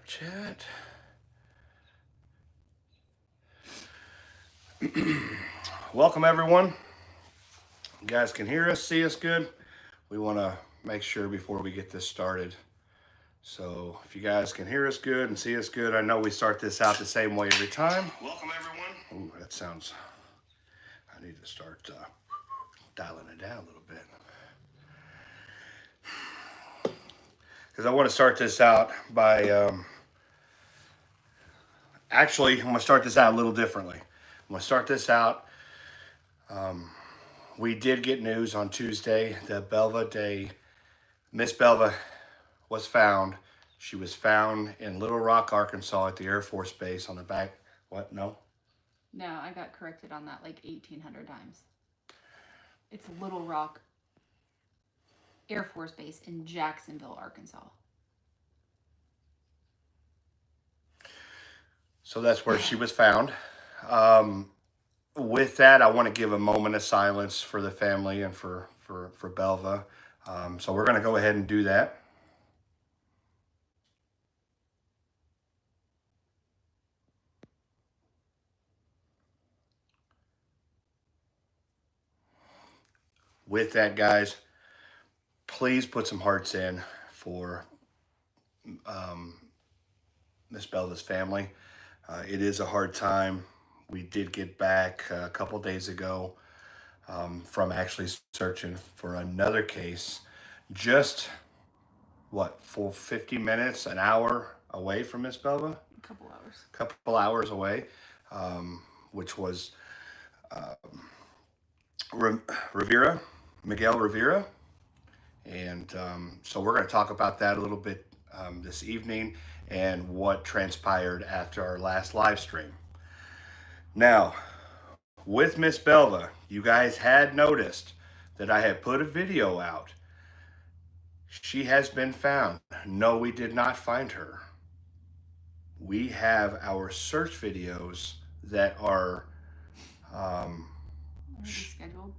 chat. Welcome everyone. You guys can hear us, see us good. We want to make sure before we get this started. So if you guys can hear us good and see us good, I know we start this out the same way every time. Welcome everyone. Ooh, that sounds, I need to start dialing it down a little bit. Because I want to start this out by, actually, I'm going to start this out a little differently. I'm going to start this out. We did get news on Tuesday that Belva Day, Miss Belva was found. She was found in Little Rock, Arkansas at the Air Force Base on the back. What? No? No, I got corrected on that like 1,800 times. It's Little Rock Air Force Base in Jacksonville, Arkansas. So that's where she was found. With that, I want to give a moment of silence for the family and for Belva. So we're going to go ahead and do that. With that, guys, please put some hearts in for Miss Belva's family. It is a hard time. We did get back a couple days ago from actually searching for another case, just what, for 50 minutes, an hour away from Miss Belva? A couple hours. Couple hours away, which was Miguel Rivera. And so we're going to talk about that a little bit this evening and what transpired after our last live stream. Now, with Miss Belva, you guys had noticed that I had put a video out. She has been found. No, we did not find her. We have our search videos that are scheduled.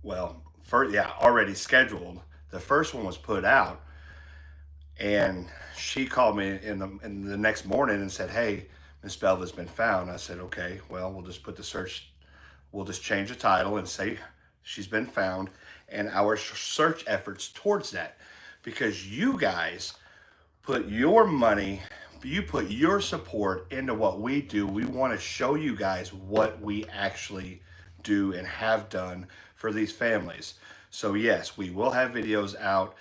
Well, already scheduled. The first one was put out, and she called me in the next morning and said, "Hey, Miss Belva's been found." I said, "Okay, well, we'll just put the search. We'll just change the title and say she's been found, and our search efforts towards that, because you guys put your money." You put your support into what we do. We want to show you guys what we actually do and have done for these families. So yes, we will have videos out.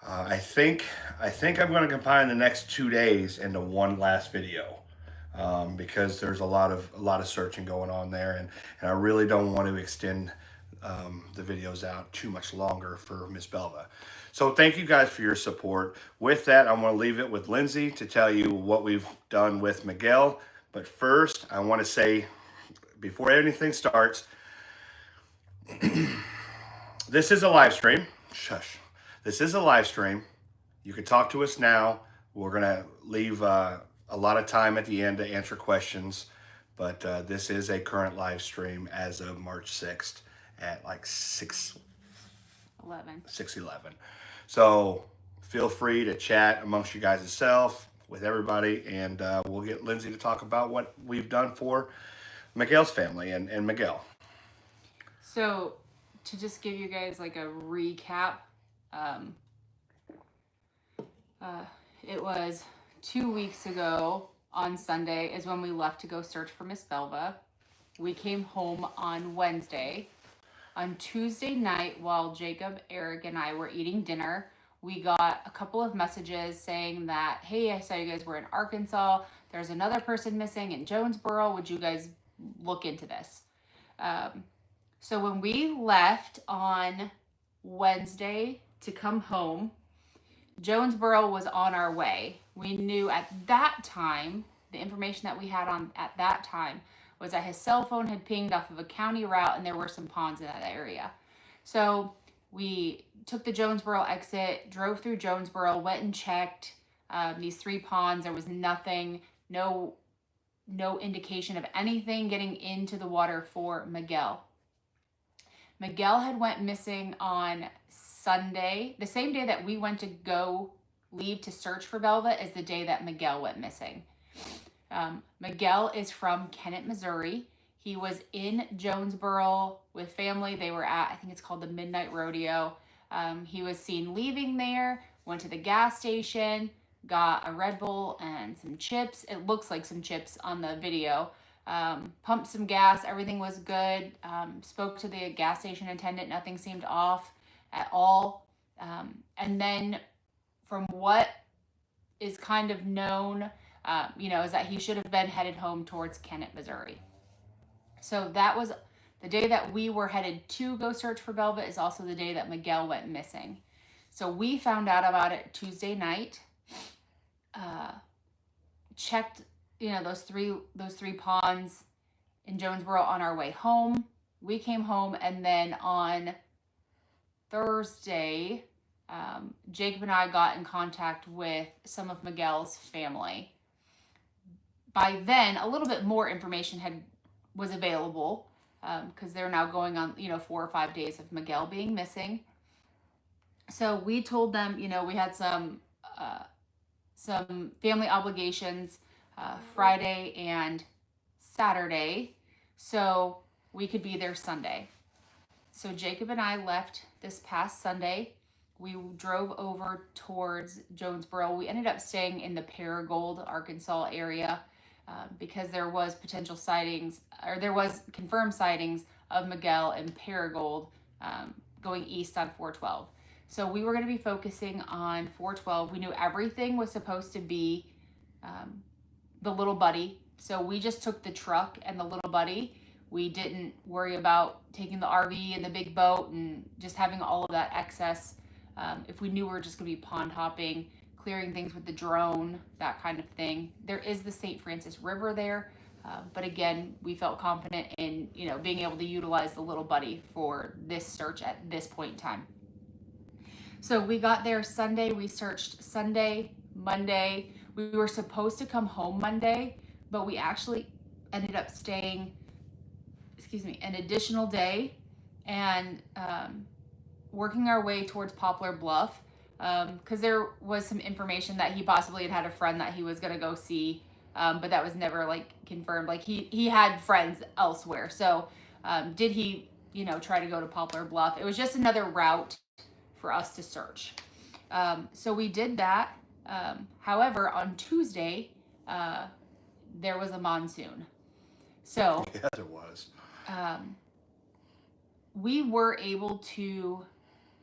I think I'm going to combine the next 2 days into one last video because there's a lot of searching going on there, and I really don't want to extend the videos out too much longer for Miss Belva. So thank you guys for your support. With that, I'm going to leave it with Lindsay to tell you what we've done with Miguel. But first, I want to say, before anything starts, this is a live stream. Shush. This is a live stream. You can talk to us now. We're going to leave a lot of time at the end to answer questions. But this is a current live stream as of March 6th at like 6:11. So feel free to chat amongst you guys itself with everybody, and we'll get Lindsay to talk about what we've done for Miguel's family and Miguel. So to just give you guys like a recap, it was 2 weeks ago on Sunday is when we left to go search for Miss Belva. We came home on Wednesday. On Tuesday night, while Jacob, Eric, and I were eating dinner, we got a couple of messages saying that, "Hey, I saw you guys were in Arkansas. There's another person missing in Jonesboro. Would you guys look into this?" So when we left on Wednesday to come home, Jonesboro was on our way. We knew at that time, the information that we had on at that time was that his cell phone had pinged off of a county route and there were some ponds in that area. So we took the Jonesboro exit, drove through Jonesboro, went and checked these 3 ponds. There was nothing, no indication of anything getting into the water for Miguel. Miguel had went missing on Sunday, the same day that we went to go leave to search for Belva is the day that Miguel went missing. Miguel is from Kennett, Missouri. He was in Jonesboro with family. They were at, I think it's called the Midnight Rodeo. He was seen leaving there, went to the gas station, got a Red Bull and some chips. It looks like some chips on the video. Pumped some gas. Everything was good. Spoke to the gas station attendant. Nothing seemed off at all. And then from what is kind of known, is that he should have been headed home towards Kennett, Missouri. So that was the day that we were headed to go search for Belva, is also the day that Miguel went missing. So we found out about it Tuesday night. Checked, those three ponds in Jonesboro on our way home. We came home, and then on Thursday, Jacob and I got in contact with some of Miguel's family. By then, a little bit more information was available, because they're now going on 4 or 5 days of Miguel being missing. So we told them, we had some family obligations Friday and Saturday, so we could be there Sunday. So Jacob and I left this past Sunday. We drove over towards Jonesboro. We ended up staying in the Paragould, Arkansas area, because there was potential sightings, or there was confirmed sightings of Miguel in Paragould, going east on 412. So we were going to be focusing on 412. We knew everything was supposed to be the little buddy. So we just took the truck and the little buddy. We didn't worry about taking the RV and the big boat and just having all of that excess. If we knew we were just going to be pond hopping, clearing things with the drone, that kind of thing. There is the St. Francis River there. But again, we felt confident in, being able to utilize the little buddy for this search at this point in time. So we got there Sunday. We searched Sunday, Monday. We were supposed to come home Monday, but we actually ended up staying, an additional day and working our way towards Poplar Bluff, because there was some information that he possibly had a friend that he was going to go see, but that was never confirmed. He had friends elsewhere. So did he, try to go to Poplar Bluff? It was just another route for us to search. So we did that. However, on Tuesday, there was a monsoon. So yes, it was. We were able to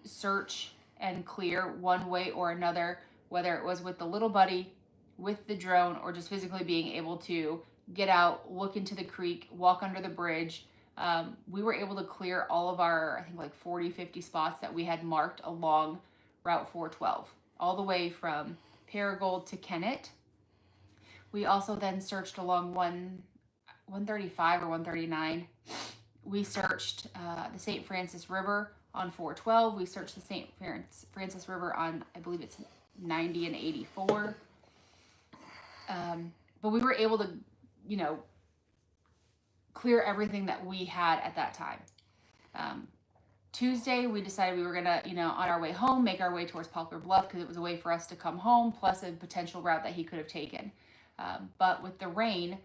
search and clear one way or another, whether it was with the little buddy, with the drone, or just physically being able to get out, look into the creek, walk under the bridge. We were able to clear all of our, I think 40, 50 spots that we had marked along Route 412, all the way from Paragould to Kennett. We also then searched along 135 or 139. We searched the St. Francis River on 412. We searched the St. Francis River on, I believe it's 90 and 84. But we were able to, clear everything that we had at that time. Tuesday, we decided we were gonna, on our way home, make our way towards Poplar Bluff, because it was a way for us to come home, plus a potential route that he could have taken. But with the rain,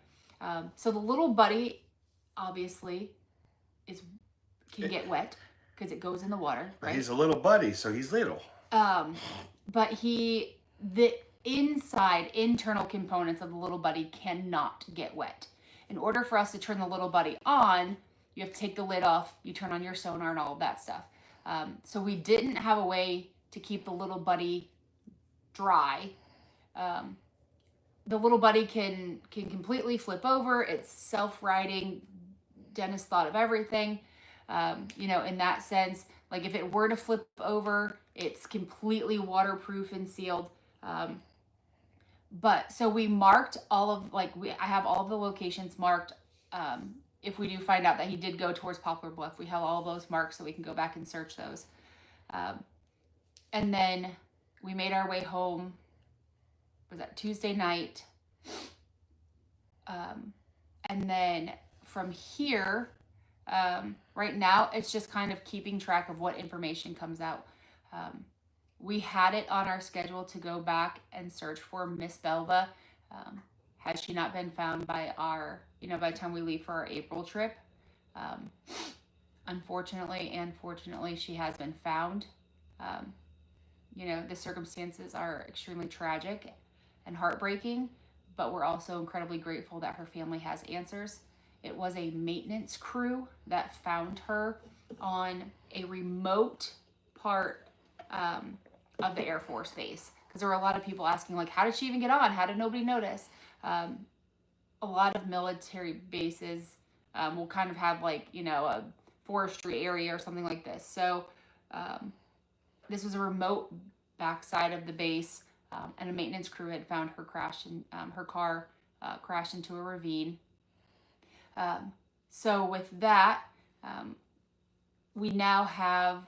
so the little buddy, obviously, can get wet because it goes in the water, right? He's a little buddy, so he's little. But the internal components of the little buddy cannot get wet. In order for us to turn the little buddy on, you have to take the lid off, you turn on your sonar and all of that stuff. So we didn't have a way to keep the little buddy dry. The little buddy can completely flip over. It's self-righting. Dennis thought of everything, in that sense. If it were to flip over, it's completely waterproof and sealed. But so we marked all of, I have all of the locations marked. If we do find out that he did go towards Poplar Bluff, we have all of those marked so we can go back and search those. And then we made our way home. Was that Tuesday night? And then from here, right now, it's just kind of keeping track of what information comes out. we had it on our schedule to go back and search for Miss Belva. Had she not been found by by the time we leave for our April trip. Unfortunately and fortunately, she has been found. The circumstances are extremely tragic and heartbreaking, but we're also incredibly grateful that her family has answers. It was a maintenance crew that found her on a remote part of the Air Force Base, because there were a lot of people asking, like, how did she even get on? How did nobody notice? A lot of military bases will kind of have a forestry area or something like this. So this was a remote backside of the base, and a maintenance crew had found her crashed in her car crashed into a ravine. So with that, we now have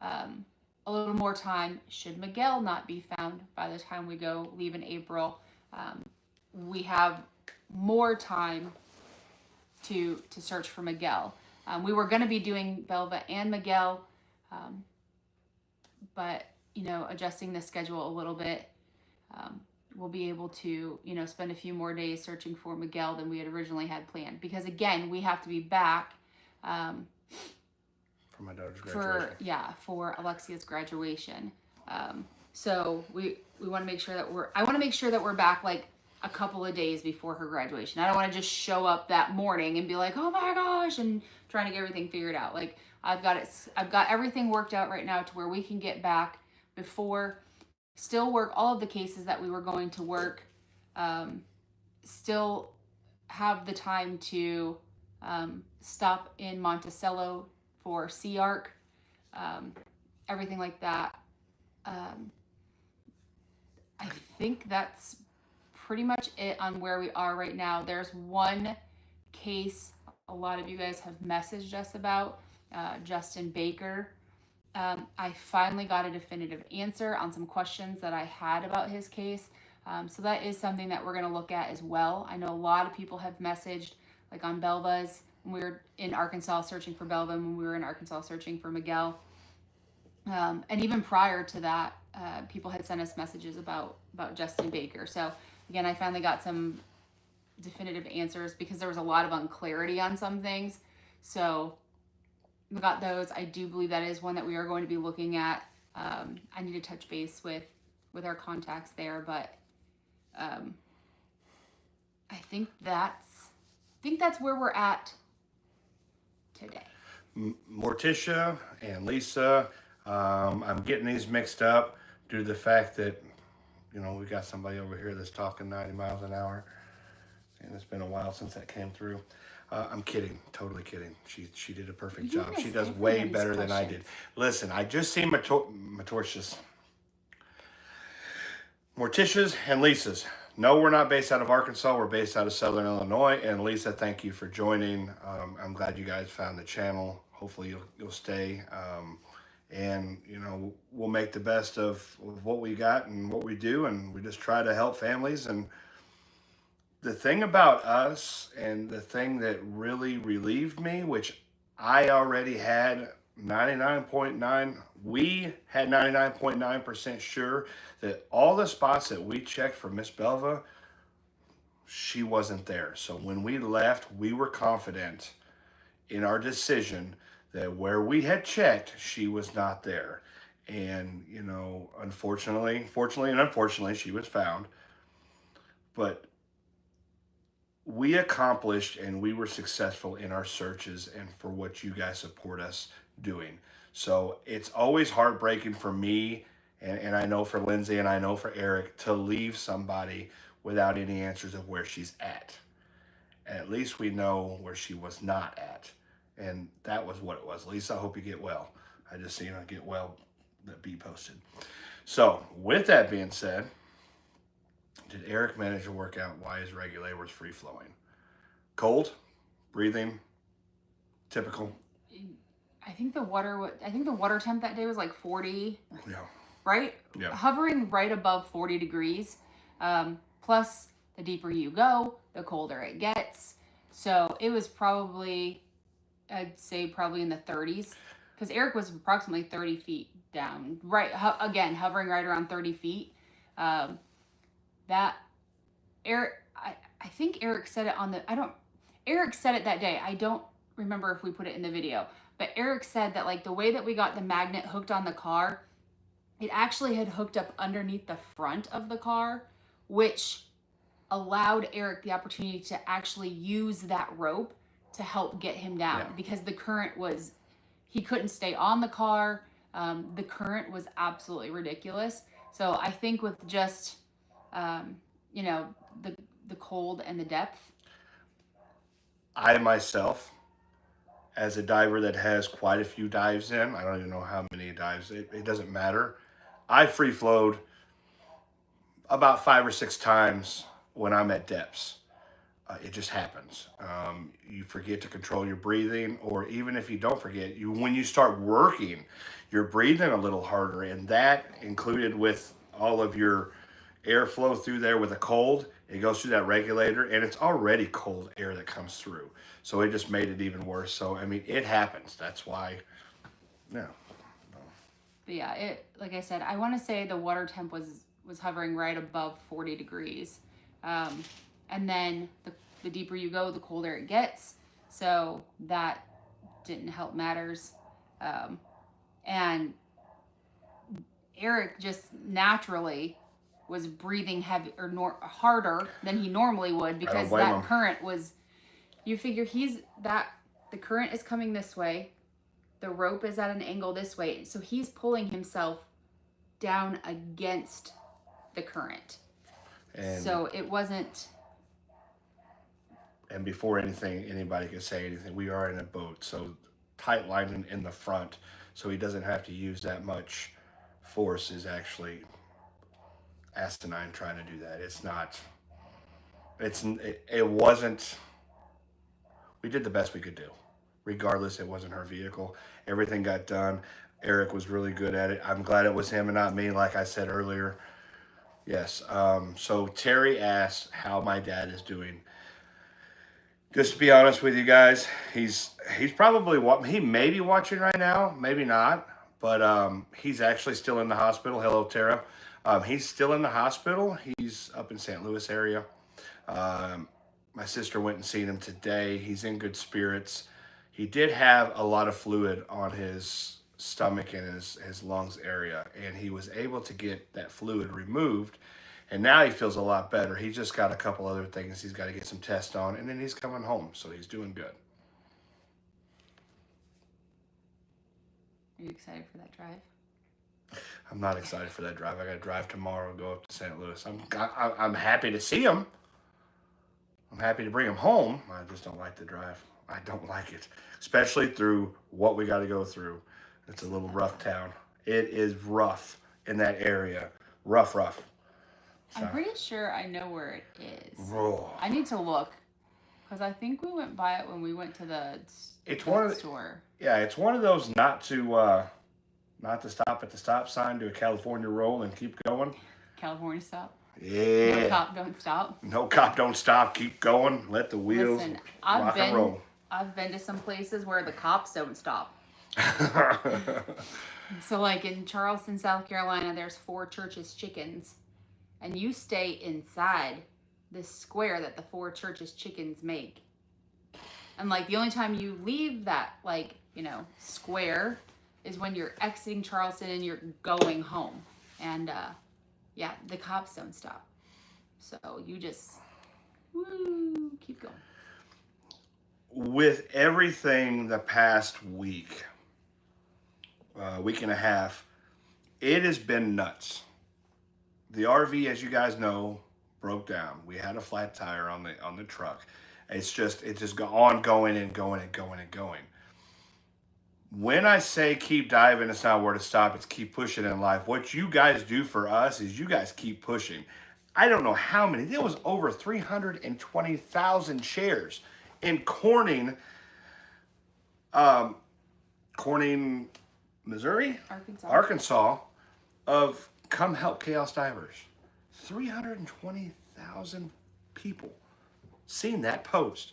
a little more time. Should Miguel not be found by the time we leave in April, we have more time to search for Miguel. We were going to be doing Belva and Miguel, but adjusting the schedule a little bit, we'll be able to spend a few more days searching for Miguel than we had originally had planned, because again, we have to be back for my daughter's graduation. For Alexia's graduation. So we want to make sure that I want to make sure that we're back like a couple of days before her graduation. I don't want to just show up that morning and be like, oh my gosh, and trying to get everything figured out. Like, I've got everything worked out right now to where we can get back before, still work all of the cases that we were going to work, still have the time to stop in Monticello for SEAARK, everything like that. I think that's pretty much it on where we are right now. There's one case a lot of you guys have messaged us about, Justin Baker. I finally got a definitive answer on some questions that I had about his case. So that is something that we're going to look at as well. I know a lot of people have messaged, like on Belva's, when we were in Arkansas searching for Belva, when we were in Arkansas searching for Miguel. And even prior to that, people had sent us messages about Justin Baker. So again, I finally got some definitive answers because there was a lot of unclarity on some things. So we got those. I do believe that is one that we are going to be looking at. I need to touch base with our contacts there, but I think that's where we're at today. Morticia and Lisa, I'm getting these mixed up due to the fact that we got somebody over here that's talking 90 miles an hour, and it's been a while since that came through. I'm kidding, totally kidding. She did a perfect job. She does way better than I did. Listen, I just seen Morticia's and Lisa's. No, we're not based out of Arkansas. We're based out of Southern Illinois. And Lisa, thank you for joining. I'm glad you guys found the channel. Hopefully you'll stay. And we'll make the best of what we got and what we do, and we just try to help families. And the thing about us, and the thing that really relieved me, which I already had 99.9, we had 99.9% sure that all the spots that we checked for Miss Belva, she wasn't there. So when we left, we were confident in our decision that where we had checked, she was not there. And, fortunately, she was found. But we accomplished and we were successful in our searches and for what you guys support us doing. So it's always heartbreaking for me, and I know for Lindsay, and I know for Eric, to leave somebody without any answers of where she's at. And at least we know where she was not at. And that was what it was. Lisa, I hope you get well. I just seen her get well that be posted. So with that being said, did Eric manage to work out why his regulator was free flowing? Cold, breathing, typical. I think the water temp that day was like 40. Yeah. Right? Yeah. Hovering right above 40 degrees. Plus, the deeper you go, the colder it gets. So it was probably, I'd say probably in the 30s, because Eric was approximately 30 feet down, right, again, hovering right around 30 feet. That Eric, I think Eric said it on the, Eric said it that day. I don't remember if we put it in the video, but Eric said that like the way that we got the magnet hooked on the car, it actually had hooked up underneath the front of the car, which allowed Eric the opportunity to actually use that rope to help get him down, because the current was, he couldn't stay on the car. The current was absolutely ridiculous. So I think with just, you know, the cold and the depth. I myself, as a diver that has quite a few dives in, I don't even know how many dives, it doesn't matter. I free flowed about 5 or 6 times when I'm at depths. It just happens. You forget to control your breathing, or even if you don't forget, when you start working, you're breathing a little harder, and that included with all of your airflow through there with the cold, it goes through that regulator, and it's already cold air that comes through. So it just made it even worse. So, I mean, it happens. That's why, yeah. But yeah, it, like I said, I want to say the water temp was hovering right above 40 degrees. And then the deeper you go, the colder it gets. So that didn't help matters. And Eric just naturally was breathing heavy or harder than he normally would, because that current was, you figure the current is coming this way, the rope is at an angle this way, so he's pulling himself down against the current. And so it wasn't. And before anybody could say anything, we are in a boat, so tight line in the front, so he doesn't have to use that much force. Is actually asinine trying to do that. It's not. It wasn't. We did the best we could do. Regardless, it wasn't her vehicle. Everything got done. Eric was really good at it. I'm glad it was him and not me, like I said earlier. Yes. So Terry asked how my dad is doing. Just to be honest with you guys, he's probably, he may be watching right now, maybe not, but he's actually still in the hospital. Hello, Tara. He's still in the hospital. He's up in St. Louis area. My sister went and seen him today. He's in good spirits. He did have a lot of fluid on his stomach and his lungs area, and he was able to get that fluid removed. And now he feels a lot better. He's just got a couple other things he's got to get some tests on, and then he's coming home, so he's doing good. Are you excited for that drive? I'm not excited for that drive. I got to drive tomorrow, go up to St. Louis. I'm happy to see him. I'm happy to bring him home. I just don't like the drive. I don't like it, especially through what we got to go through. It's a little rough town. It is rough in that area. Rough. So. I'm pretty sure I know where it is. Oh. I need to look, because I think we went by it when we went to the store. Yeah, it's one of those not to stop at the stop sign, do a California roll, and keep going. California stop. Yeah. No cop, don't stop. No cop, don't stop. Keep going. Let the wheels rock and roll. I've been to some places where the cops don't stop. So like in Charleston, South Carolina, there's 4 Church's Chickens. And you stay inside this square that the 4 Church's Chickens make. And like the only time you leave that, like, you know, square is when you're exiting Charleston and you're going home. And yeah, the cops don't stop. So you just keep going. With everything the past week and a half, it has been nuts. The RV, as you guys know, broke down. We had a flat tire on the truck. It's just ongoing and going. When I say keep diving, it's not where to stop. It's keep pushing in life. What you guys do for us is you guys keep pushing. I don't know how many. There was over 320,000 shares in Corning, Missouri? Arkansas, of come help Chaos Divers. 320,000 people seen that post.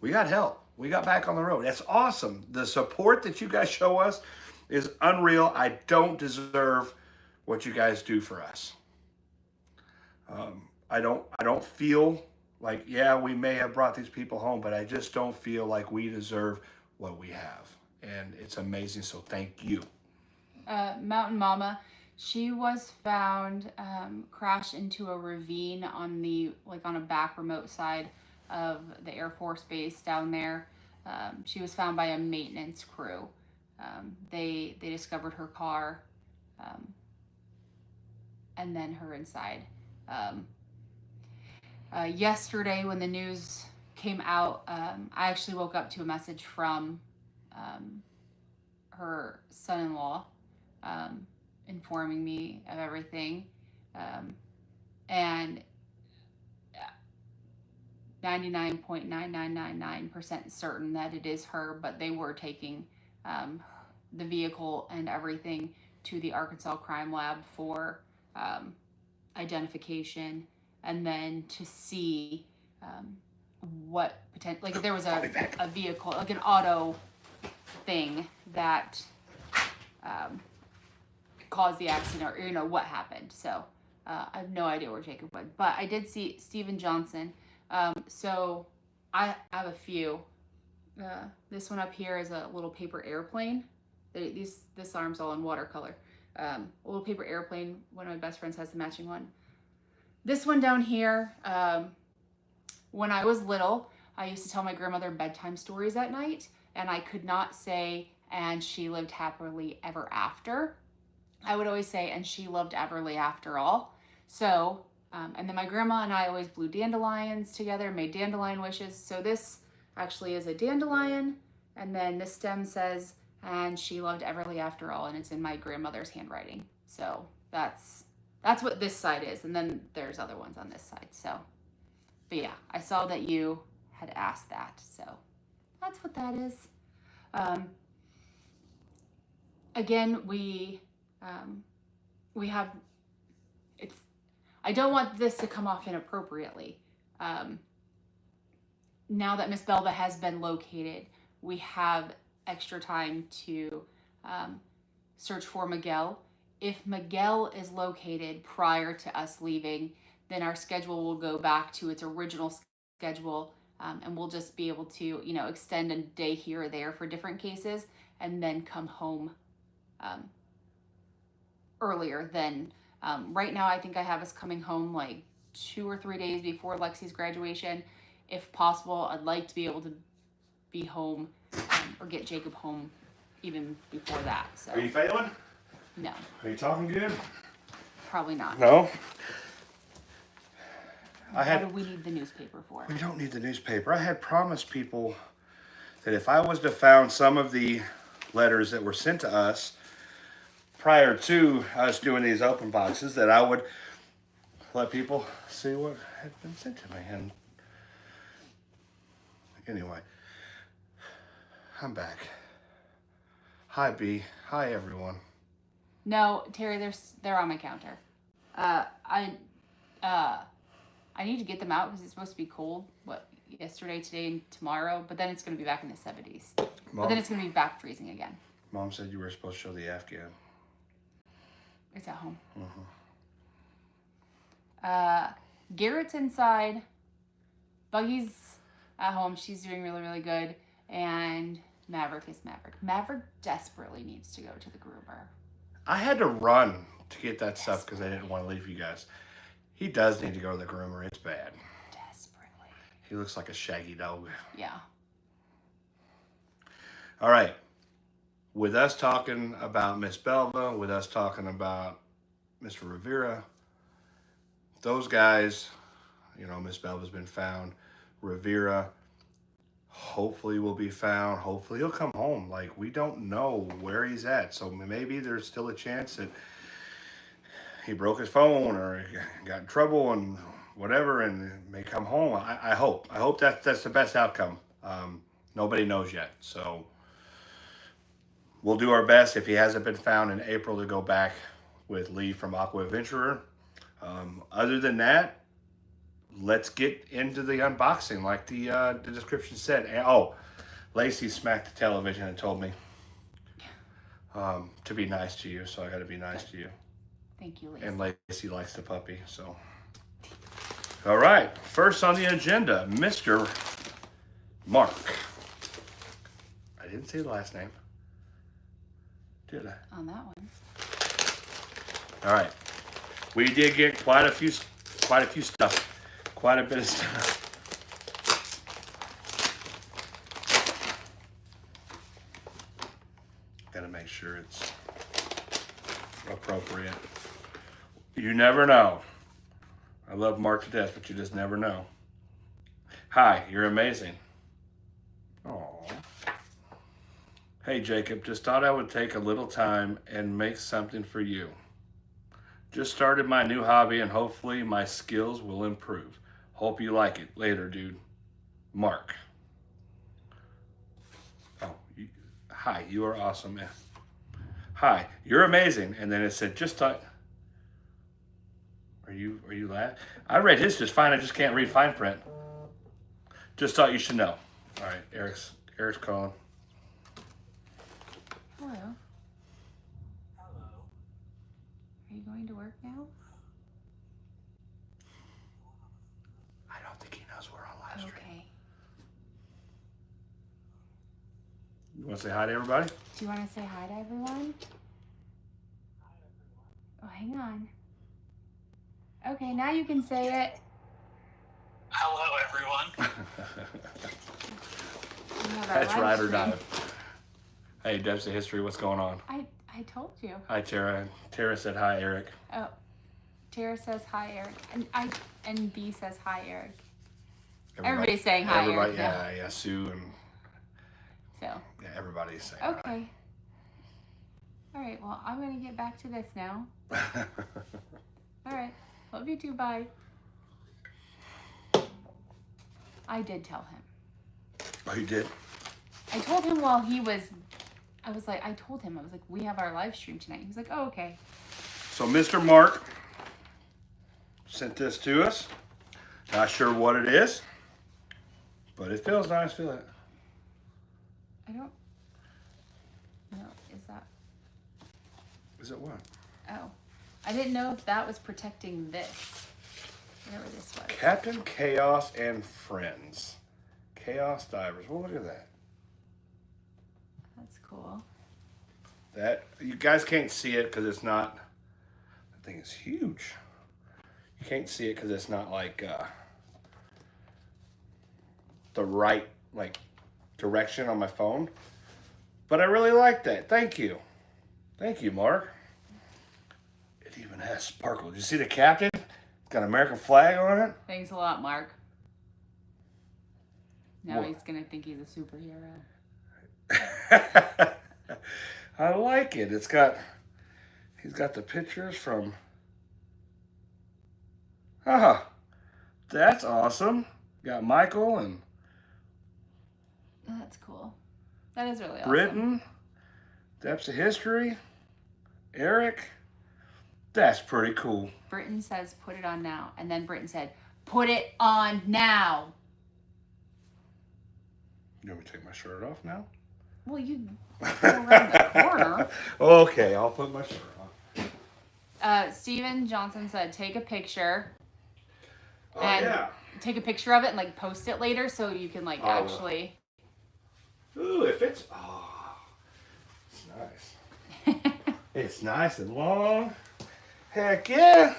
We got help. We got back on the road. That's awesome. The support that you guys show us is unreal. I don't deserve what you guys do for us. I don't feel like, yeah, we may have brought these people home, but I just don't feel like we deserve what we have. And it's amazing. So thank you. Mountain Mama, she was found crashed into a ravine on on a back remote side of the Air Force Base down there. She was found by a maintenance crew. They discovered her car, and then her inside. Yesterday, when the news came out, I actually woke up to a message from her son-in-law, informing me of everything, and 99.9999% certain that it is her, but they were taking the vehicle and everything to the Arkansas Crime Lab for identification, and then to see what potential, like if there was a vehicle, like an auto thing that caused the accident, or what happened. So I have no idea where Jacob went, but I did see Steven Johnson. So I have a few. This one up here is a little paper airplane. This arm's all in watercolor. A little paper airplane. One of my best friends has the matching one. This one down here, when I was little, I used to tell my grandmother bedtime stories at night, and I could not say, and she lived happily ever after. I would always say, and she loved everly after all. So, and then my grandma and I always blew dandelions together, made dandelion wishes. So this actually is a dandelion, and then this stem says, and she loved everly after all, and it's in my grandmother's handwriting. So that's what this side is, and then there's other ones on this side. So, but yeah, I saw that you had asked that, so that's what that is. Again, we have, I don't want this to come off inappropriately. Now that Miss Belva has been located, we have extra time to search for Miguel. If Miguel is located prior to us leaving, then our schedule will go back to its original schedule, and we'll just be able to, extend a day here or there for different cases, and then come home earlier than right now. I think I have us coming home like 2 or 3 days before Lexi's graduation. If possible, I'd like to be able to be home or get Jacob home even before that. So. Are you failing? No. Are you talking good? Probably not. No. What do we need the newspaper for? We don't need the newspaper. I had promised people that if I was to found some of the letters that were sent to us prior to us doing these open boxes, that I would let people see what had been sent to me. And anyway, I'm back. Hi, B. Hi, everyone. No, Terry, they're on my counter. I need to get them out because it's supposed to be cold. Yesterday, today, and tomorrow. But then it's going to be back in the 70s. But then it's going to be back freezing again. Mom said you were supposed to show the Afghan. It's at home. Mm-hmm. Garrett's inside. Buggy's at home. She's doing really, really good. And Maverick is Maverick. Maverick desperately needs to go to the groomer. I had to run to get that stuff because I didn't want to leave you guys. He does need to go to the groomer. It's bad. Desperately. He looks like a shaggy dog. Yeah. All right. With us talking about Miss Belva, with us talking about Mr. Rivera, those guys, Miss Belva's been found. Rivera hopefully will be found. Hopefully he'll come home. Like, we don't know where he's at. So maybe there's still a chance that he broke his phone or got in trouble and whatever and may come home. I hope. I hope that's the best outcome. Nobody knows yet. So we'll do our best, if he hasn't been found in April, to go back with Lee from Aqua Adventurer. Other than that, let's get into the unboxing like the description said. And, Lacey smacked the television and told me, to be nice to you, so I got to be nice to you. Thank you, Lacey. And Lacey likes the puppy, so. All right, first on the agenda, Mr. Mark. I didn't say the last name, did I? On that one. All right, we did get quite a bit of stuff. Gotta make sure it's appropriate. You never know. I love Mark to death, but you just never know. Hi, you're amazing. Aww. Hey Jacob, just thought I would take a little time and make something for you. Just started my new hobby and hopefully my skills will improve. Hope you like it. Later, dude. Mark. Oh, hi, you are awesome, man. Hi, you're amazing. And then it said, just thought. Are you laughing? I read his just fine. I just can't read fine print. Just thought you should know. All right, Eric's calling. Hello. Hello. Are you going to work now? I don't think he knows we're on live stream. Okay. You want to say hi to everybody? Do you want to say hi to everyone? Oh, hang on. Okay, now you can say it. Hello, everyone. That's right or die. Hey, Deb's the history. What's going on? I told you. Hi, Tara. Tara said hi, Eric. Oh, Tara says hi, Eric, and B says hi, Eric. Everybody's saying hi, everybody, Eric. Yeah, Sue and so. Yeah, everybody's saying okay. All right. Well, I'm gonna get back to this now. hi. All right. Love you too. Bye. I did tell him. Oh, you did? I told him while he was. I was like, we have our live stream tonight. He's like, oh, okay. So Mr. Mark sent this to us. Not sure what it is, but it feels nice. Feel it. I don't know. Is that? Is it what? Oh, I didn't know if that was protecting this. Whatever this was. Captain Chaos and Friends. ChaosDivers. Well, look at that. That's cool. That you guys can't see it because it's not. That thing is huge. You can't see it because it's not like the right direction on my phone. But I really like that. Thank you. Thank you, Mark. It even has sparkle. Did you see the captain? It's got an American flag on it. Thanks a lot, Mark. Now What? he's gonna think he's a superhero. I like it. He's got the pictures from. That's awesome. Got Michael and Oh, that's cool. That is really awesome. Britain. Depths of History. Eric. That's pretty cool. Britain says, put it on now. And then Britain said, put it on now. You want me to take my shirt off now? Well, you go around the corner. Okay, I'll put my shirt on. Steven Johnson said, take a picture. Oh, and yeah. take a picture of it and post it later so you can actually. Ooh, it fits. Oh, it's nice. It's nice and long. Heck yeah.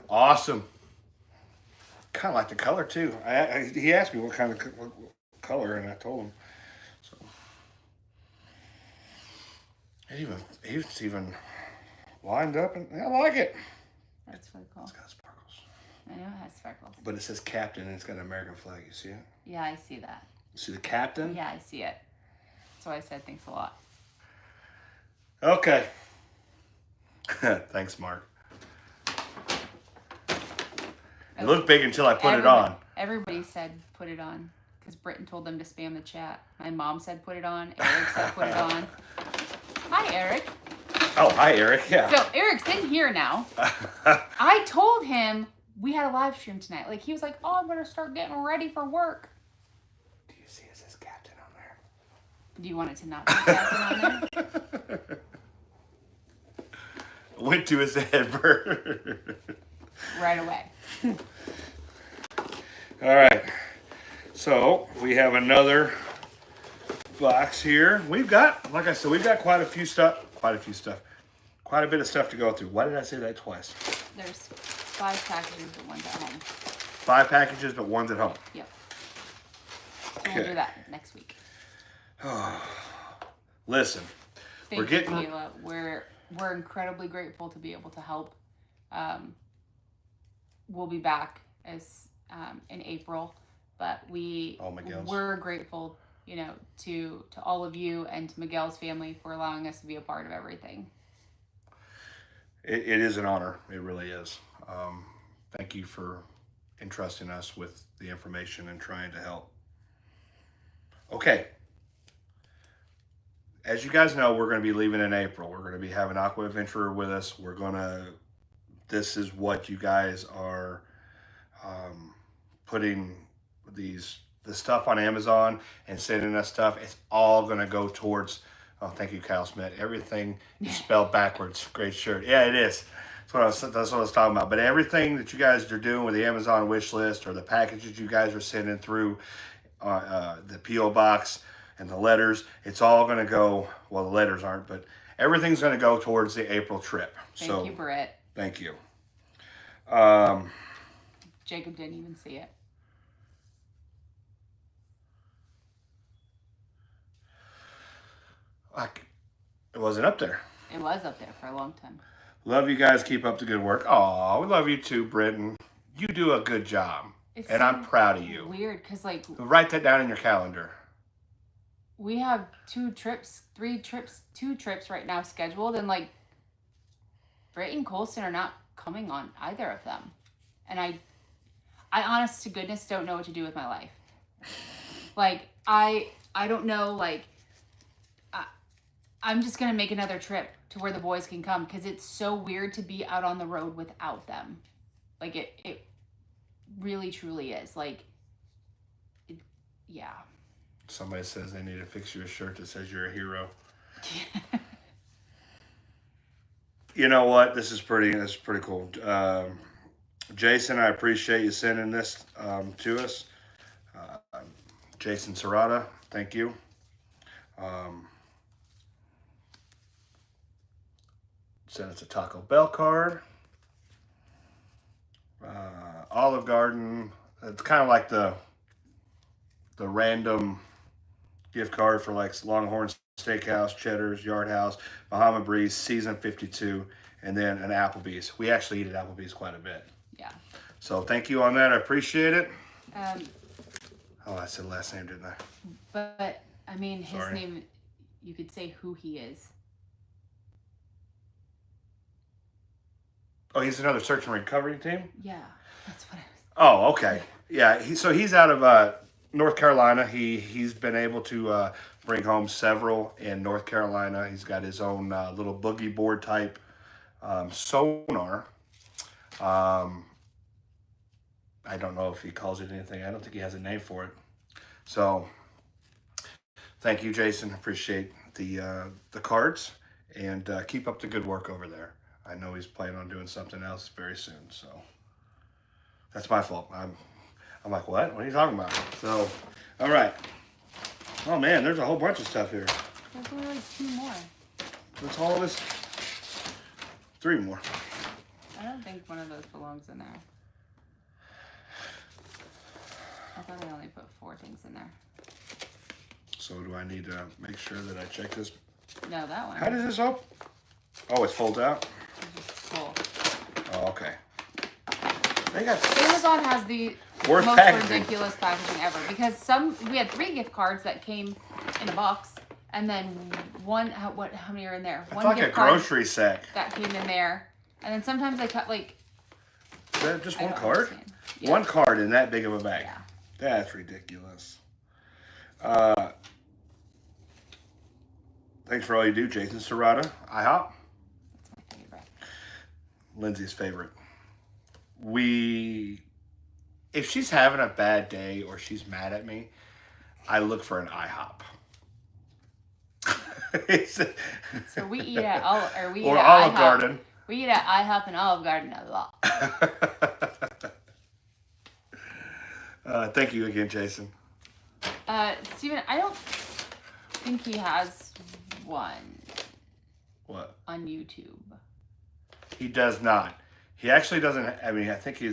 Awesome. Kind of like the color too. He asked me what kind of what color, and I told him. So it's even lined up, and I like it. That's really cool. It's got sparkles. I know it has sparkles. But it says Captain, and it's got an American flag. You see it? Yeah, I see that. You see the Captain? Yeah, I see it. So I said thanks a lot. Okay. Thanks, Mark. It looked big until I put it on. Everybody said put it on because Britton told them to spam the chat. My mom said put it on. Eric said put it on. Hi, Eric. Oh, hi, Eric. Yeah. So Eric's in here now. I told him we had a live stream tonight. He was like, oh, I'm going to start getting ready for work. Do you see it says Captain on there? Do you want it to not be captain on there? Went to his head bird. Right away. All right. So we have another box here. We've got, like I said, we've got quite a bit of stuff to go through. Why did I say that twice? There's 5 packages, but one's at home. 5 packages, but one's at home. Yep. So we'll do that next week. Listen, Thank you, Kayla. We're incredibly grateful to be able to help. We'll be back as in April, but we're grateful, to all of you and to Miguel's family for allowing us to be a part of everything. It is an honor. It really is. Thank you for entrusting us with the information and trying to help. Okay. As you guys know, we're going to be leaving in April. We're going to be having Aqua Adventurer with us. This is what you guys are putting the stuff on Amazon and sending us stuff. It's all going to go towards, oh, thank you, Kyle Smith. Everything is spelled backwards. Great shirt. Yeah, it is. That's what I was talking about. But everything that you guys are doing with the Amazon wish list or the packages you guys are sending through the P.O. box and the letters, it's all going to go, well, the letters aren't, but everything's going to go towards the April trip. Thank you, Britt. Thank you. Jacob didn't even see it. It wasn't up there. It was up there for a long time. Love you guys. Keep up the good work. Oh, we love you too, Britton. You do a good job. And I'm proud of you. Weird, because write that down in your calendar. We have 2 trips right now scheduled, and Britt and Colston are not coming on either of them. And I honest to goodness don't know what to do with my life. I don't know, I'm just going to make another trip to where the boys can come, because it's so weird to be out on the road without them. It really, truly is. Yeah. Somebody says they need to fix you a shirt that says you're a hero. You know what? This is pretty cool. Jason, I appreciate you sending this to us. Jason Serrata, thank you. Sent us a Taco Bell card. Olive Garden. It's kind of like the random gift card for Longhorn Steakhouse, Cheddar's, Yard House, Bahama Breeze, Season 52, and then an Applebee's. We actually eat at Applebee's quite a bit. Yeah. So thank you on that. I appreciate it. I said the last name, didn't I? But, his name, you could say who he is. Oh, he's another search and recovery team? Yeah, that's what I was. Oh, okay. Yeah, he's out of North Carolina. He's been able to bring home several in North Carolina. He's got his own little boogie board type sonar. I don't know if he calls it anything. I don't think he has a name for it. So, thank you, Jason. Appreciate the cards, and keep up the good work over there. I know he's planning on doing something else very soon, so that's my fault. I'm like, what? What are you talking about? So, all right. Oh man, there's a whole bunch of stuff here. There's only 2 more. What's all this? 3 more. I don't think one of those belongs in there. I thought I only put 4 things in there. So do I need to make sure that I check this? No, that one. How does this open? Oh, it folds out? It's just full. Oh, okay. They got Amazon has the worst most packaging. ridiculous packaging ever, because we had 3 gift cards that came in a box, and then one, how many are in there? It's one like gift a grocery sack. that came in there, and then sometimes they cut Is that just one card? Understand. Yeah. One card in that big of a bag. Yeah. That's ridiculous. Thanks for all you do, Jason Serrata. IHOP. That's my favorite. Lindsay's favorite. If she's having a bad day or she's mad at me, I look for an IHOP. So we eat at Olive Garden. We eat at IHOP and Olive Garden a lot. Thank you again, Jason. Steven, I don't think he has one. What? On YouTube. He does not. He actually doesn't. I mean, I think he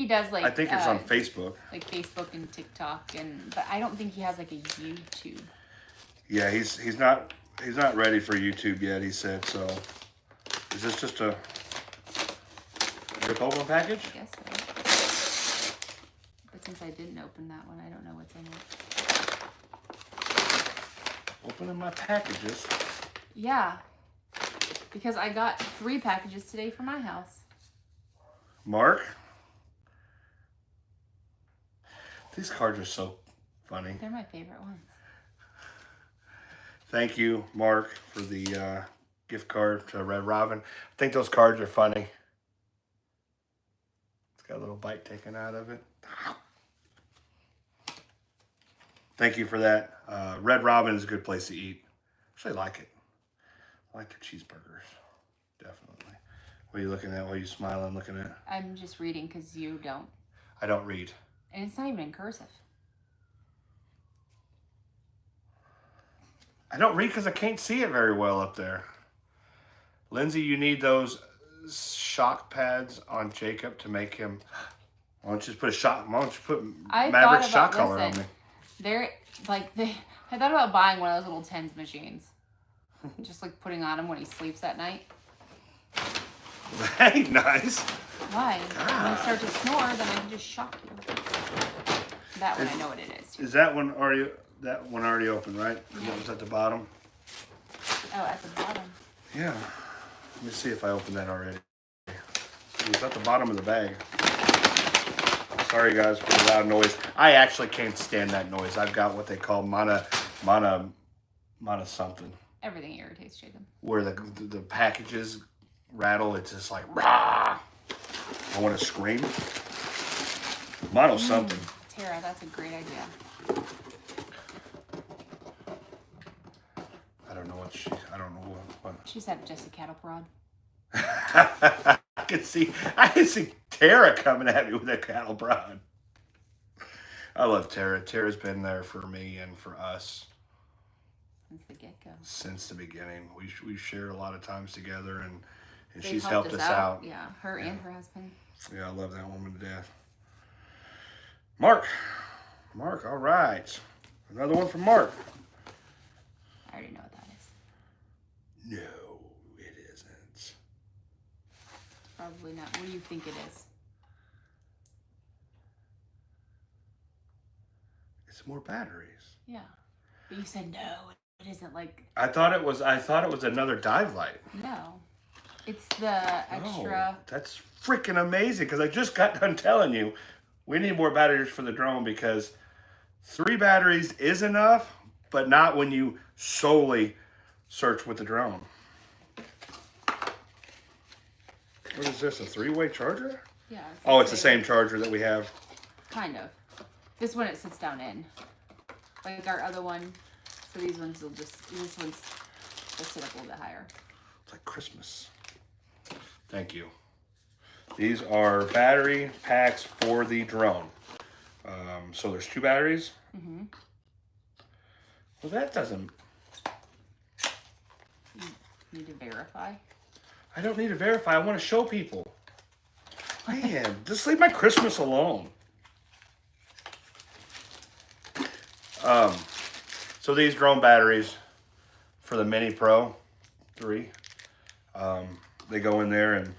does like. I think it's on Facebook. Like Facebook and TikTok, but I don't think he has like a YouTube. Yeah, he's not ready for YouTube yet. He said so. Is this just a rip open package? I guess so. But since I didn't open that one, I don't know what's in it. Opening my packages. Yeah. Because I got 3 packages today for my house. Mark? These cards are so funny. They're my favorite ones. Thank you, Mark, for the gift card to Red Robin. I think those cards are funny. It's got a little bite taken out of it. Thank you for that. Red Robin is a good place to eat. Actually, I like it. I like their cheeseburgers. Definitely. What are you looking at? What are you smiling looking at? I'm just reading because you don't. I don't read. And it's not even in cursive. I don't read because I can't see it very well up there. Lindsay, you need those shock pads on Jacob to make him. Why don't you just put Maverick shock collar on me? I thought about buying one of those little TENS machines. Just like putting on him when he sleeps at night. That ain't nice. Why? When you start to snore, then I can just shock you. That one I know what it is. Is that one already open, right? Yeah. That was at the bottom? Oh, at the bottom. Yeah. Let me see if I opened that already. It was at the bottom of the bag. Sorry guys for the loud noise. I actually can't stand that noise. I've got what they call mana something. Everything irritates Jacob. Where the packages rattle, it's just like rah. I want to scream. Mono something. Tara, that's a great idea. I don't know what. She said just a cattle prod. I can see Tara coming at me with a cattle prod. I love Tara. Tara's been there for me and for us. Since the get-go. Since the beginning. We've shared a lot of times together, and They've she's helped us out. Yeah, her and her husband. Yeah, I love that woman to death. Mark, all right. Another one from Mark. I already know what that is. No, it isn't. Probably not. What do you think it is? It's more batteries. Yeah. But you said no, it isn't like... I thought it was another dive light. No. It's the extra... Oh, that's freaking amazing, because I just got done telling you we need more batteries for the drone, because 3 batteries is enough, but not when you solely search with the drone. What is this, a 3-way charger? Yeah. It's the same charger that we have. Kind of. This one it sits down in. Like our other one. So this one's will sit up a little bit higher. It's like Christmas. Thank you. These are battery packs for the drone. So there's 2 batteries. Mm-hmm. Well, that doesn't... You need to verify. I don't need to verify. I want to show people. Man, just leave my Christmas alone. So these drone batteries for the Mini Pro 3, they go in there, and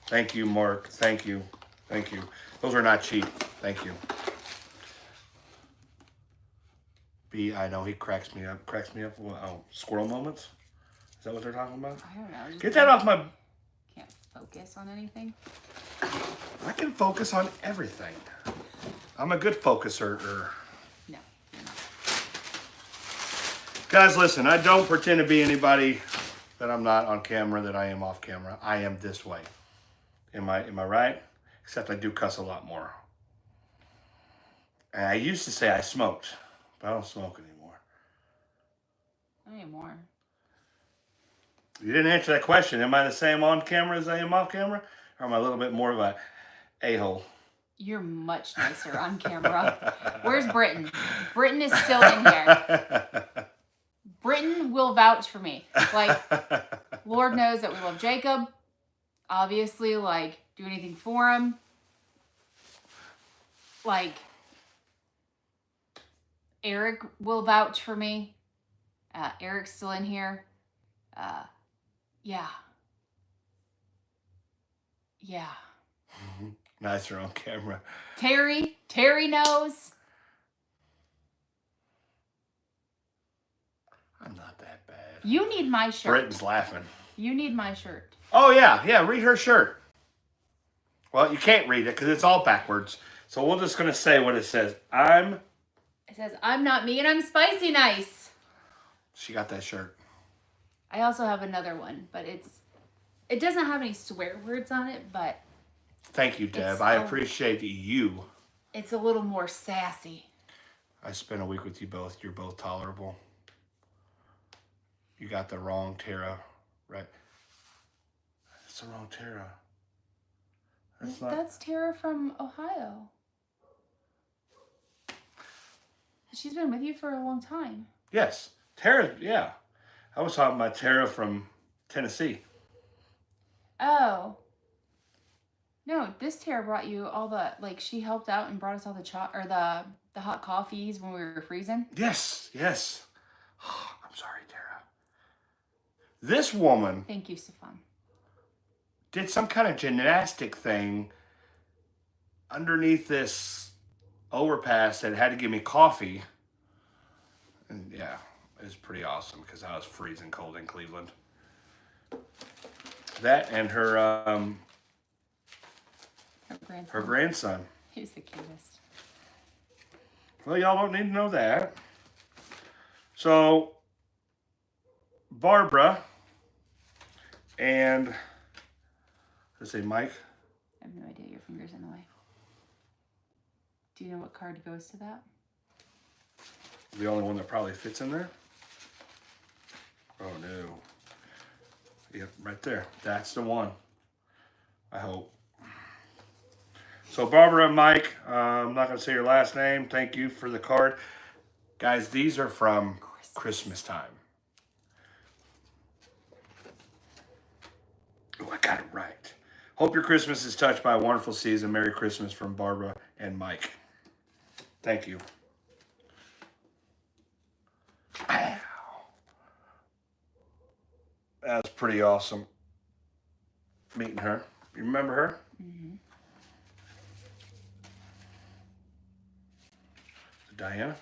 thank you, Mark. Thank you. Those are not cheap. Thank you. B, I know he cracks me up. Squirrel moments? Is that what they're talking about? I don't know. Get that off my... Can't focus on anything. I can focus on everything. I'm a good focuser. No, you're not. Guys, listen, I don't pretend to be anybody that I'm not on camera, that I am off camera. I am this way. Am I right? Except I do cuss a lot more. And I used to say I smoked, but I don't smoke anymore. I need more. You didn't answer that question. Am I the same on camera as I am off camera? Or am I a little bit more of a a-hole? You're much nicer on camera. Where's Britton? Britton is still in here. Britton will vouch for me. Like, Lord knows that we love Jacob. Obviously, like, do anything for him. Like, Eric will vouch for me. Eric's still in here. Yeah. Yeah. Nicer on camera. Terry knows. I'm not that bad. You need my shirt. Britton's laughing. You need my shirt. Oh, yeah. Read her shirt. Well, you can't read it because it's all backwards. So we're just going to say what it says. It says, I'm not me and I'm spicy nice. She got that shirt. I also have another one, but it doesn't have any swear words on it, but Thank you, Deb. I appreciate you. It's a little more sassy. I spent a week with you both. You're both tolerable. You got the wrong Tara, right? It's the wrong Tara. That's Tara from Ohio. She's been with you for a long time. Yes. Tara, yeah. I was talking about Tara from Tennessee. Oh. No, this Tara brought you all the, like, she helped out and brought us all the hot coffees when we were freezing. Yes. I'm sorry, Tara. This woman Thank you, Stefan. did some kind of gymnastic thing underneath this overpass that had to give me coffee. And yeah, it was pretty awesome because I was freezing cold in Cleveland. That and her grandson. He's the cutest. Well, y'all don't need to know that. So, Barbara and, let's say Mike. I have no idea. Your finger's in the way. Do you know what card goes to that? The only one that probably fits in there. Oh, no. Yep, right there. That's the one. I hope. So, Barbara and Mike, I'm not going to say your last name. Thank you for the card. Guys, these are from Christmas time. Oh, I got it right. Hope your Christmas is touched by a wonderful season. Merry Christmas from Barbara and Mike. Thank you. Ow. That was pretty awesome meeting her. You remember her? Mm-hmm. Diana.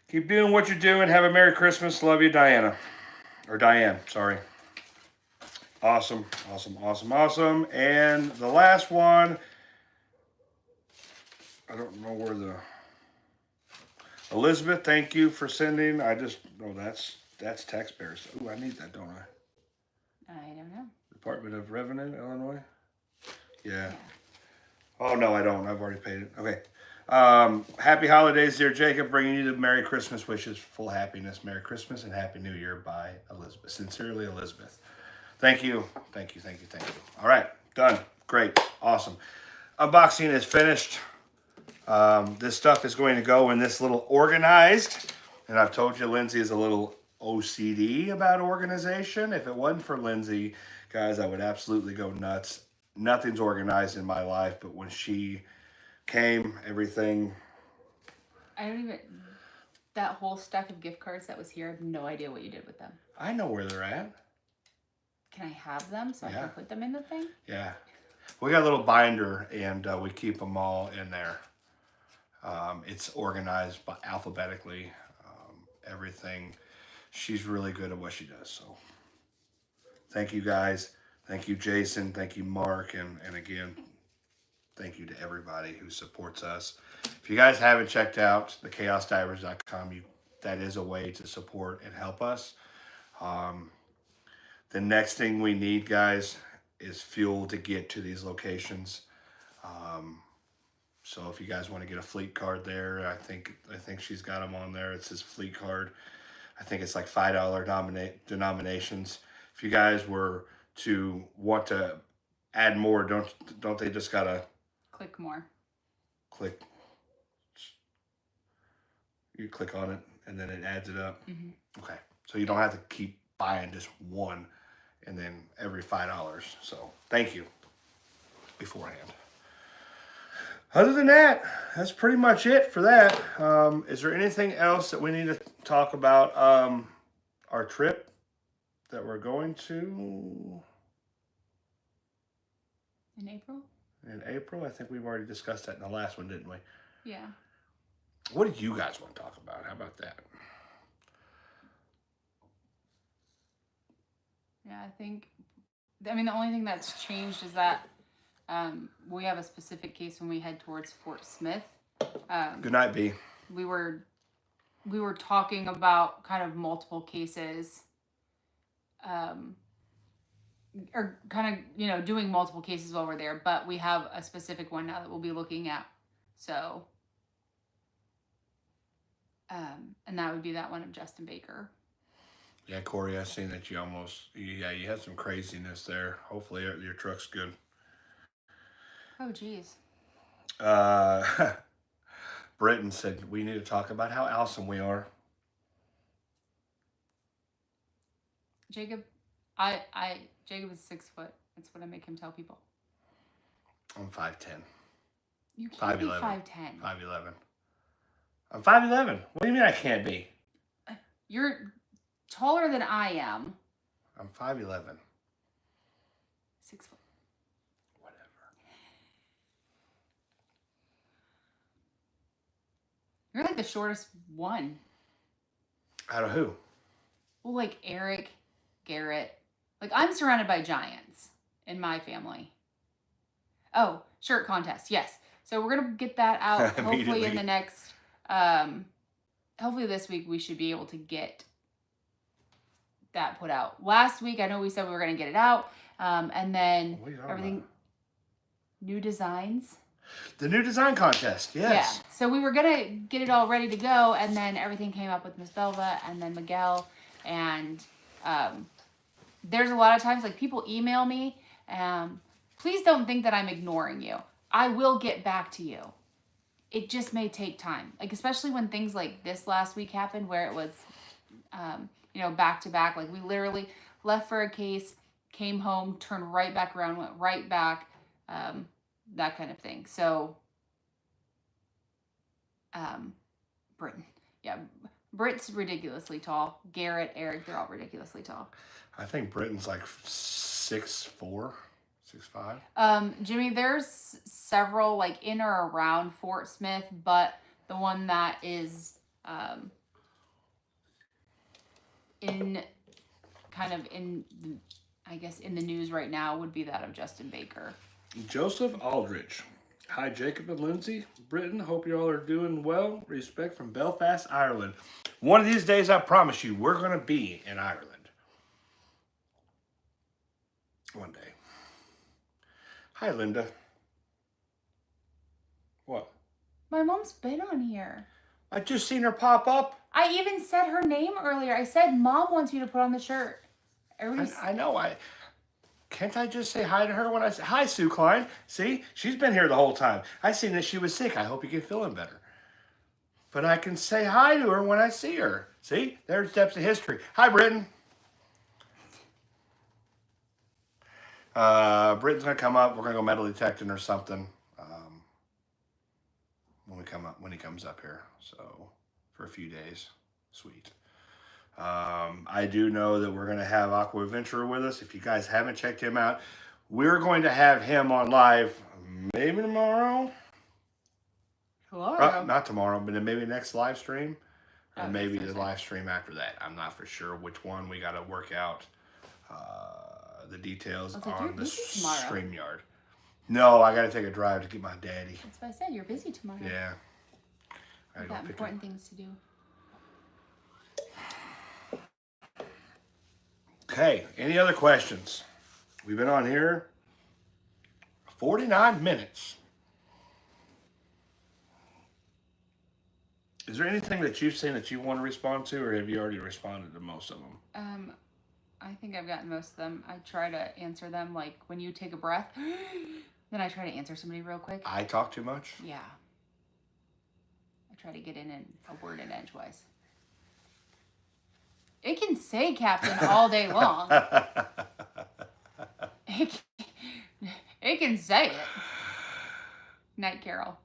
Keep doing what you're doing. Have a Merry Christmas. Love you, Diana. Or Diane, sorry. Awesome. And the last one, I don't know where the... Elizabeth, thank you for sending. That's taxpayers. Ooh, I need that, don't I? I don't know. Department of Revenue, Illinois? Yeah. Oh, no, I don't. I've already paid it. Okay. Happy holidays, dear Jacob. Bringing you the Merry Christmas wishes. Full happiness. Merry Christmas and Happy New Year by Elizabeth. Sincerely, Elizabeth. Thank you. All right. Done. Great. Awesome. Unboxing is finished. This stuff is going to go in this little organized. And I've told you Lindsay is a little OCD about organization. If it wasn't for Lindsay, guys, I would absolutely go nuts. Nothing's organized in my life, but when she came, everything. That whole stack of gift cards that was here, I have no idea what you did with them. I know where they're at. Can I have them so I can put them in the thing? Yeah. We got a little binder and we keep them all in there. It's organized alphabetically. Everything. She's really good at what she does. So thank you guys. Thank you, Jason. Thank you, Mark. And again, thank you to everybody who supports us. If you guys haven't checked out the ChaosDivers.com, that is a way to support and help us. The next thing we need, guys, is fuel to get to these locations. So if you guys want to get a fleet card there, I think she's got them on there. It's his fleet card. I think it's like $5 denominations. If you guys were to want to add more, don't they just gotta Click more. click? You click on it and then it adds it up. Okay, so you don't have to keep buying just one and then every $5. So thank you beforehand. Other than that, that's pretty much it for that. Is there anything else that we need to talk about? Our trip that we're going to In April? in April? I think we've already discussed that in the last one, didn't we? Yeah. What do you guys want to talk about? How about that? Yeah, the only thing that's changed is that we have a specific case when we head towards Fort Smith. Good night, B. We were talking about kind of multiple cases, or kind of, doing multiple cases while we're there, but we have a specific one now that we'll be looking at. So, and that would be that one of Justin Baker. Yeah, Corey, I seen that you had some craziness there. Hopefully your truck's good. Oh, geez. Britton said we need to talk about how awesome we are. Jacob, Jacob is 6 foot. That's what I make him tell people. I'm 5'10". You can't be 5'11". 5'10". 5'11". I'm 5'11". What do you mean I can't be? You're taller than I am. I'm 5'11". 6 foot. Whatever. You're like the shortest one. Out of who? Well, like Eric, Garrett. Like, I'm surrounded by giants in my family. Oh, shirt contest. Yes. So we're going to get that out hopefully in the next, hopefully this week we should be able to get that put out. Last week, I know we said we were going to get it out. And then everything, new designs. The new design contest, yes. Yeah. So we were going to get it all ready to go. And then everything came up with Miss Belva and then Miguel. And there's a lot of times, like, people email me. Please don't think that I'm ignoring you. I will get back to you. It just may take time. Like, especially when things like this last week happened where it was, back to back. Like, we literally left for a case, came home, turned right back around, went right back, that kind of thing. So, Britton. Yeah, Britt's ridiculously tall. Garrett, Eric, they're all ridiculously tall. I think Britton's like 6'4", 6'5". Jimmy, there's several like in or around Fort Smith, but the one that is in the news right now would be that of Justin Baker. Joseph Aldrich. Hi, Jacob and Lindsay. Britton, hope you all are doing well. Respect from Belfast, Ireland. One of these days, I promise you, we're going to be in Ireland. One day. Hi, Linda. What? My mom's been on here. I just seen her pop up. I even said her name earlier. I said, Mom wants you to put on the shirt. I know. Can't I just say hi to her when I say, hi, Sue Klein? See, she's been here the whole time. I seen that she was sick. I hope you get feeling better. But I can say hi to her when I see her. See, there's steps of history. Hi, Britton. Britton's gonna come up. We're gonna go metal detecting or something when he comes up here. So for a few days, sweet. I do know that we're gonna have Aqua Ventura with us. If you guys haven't checked him out, we're going to have him on live maybe tomorrow. Not tomorrow, but then maybe next live stream, or maybe the live stream after that. I'm not for sure which one. We got to work out the details on the StreamYard. No, I got to take a drive to get my daddy. That's what I said. You're busy tomorrow. Yeah. I've got important things to do. Okay. Any other questions? We've been on here 49 minutes. Is there anything that you've seen that you want to respond to, or have you already responded to most of them? I think I've gotten most of them. I try to answer them like when you take a breath, then I try to answer somebody real quick. I talk too much? Yeah. I try to get in a word in edgewise. It can say Captain all day long. It can say it. Night Carol.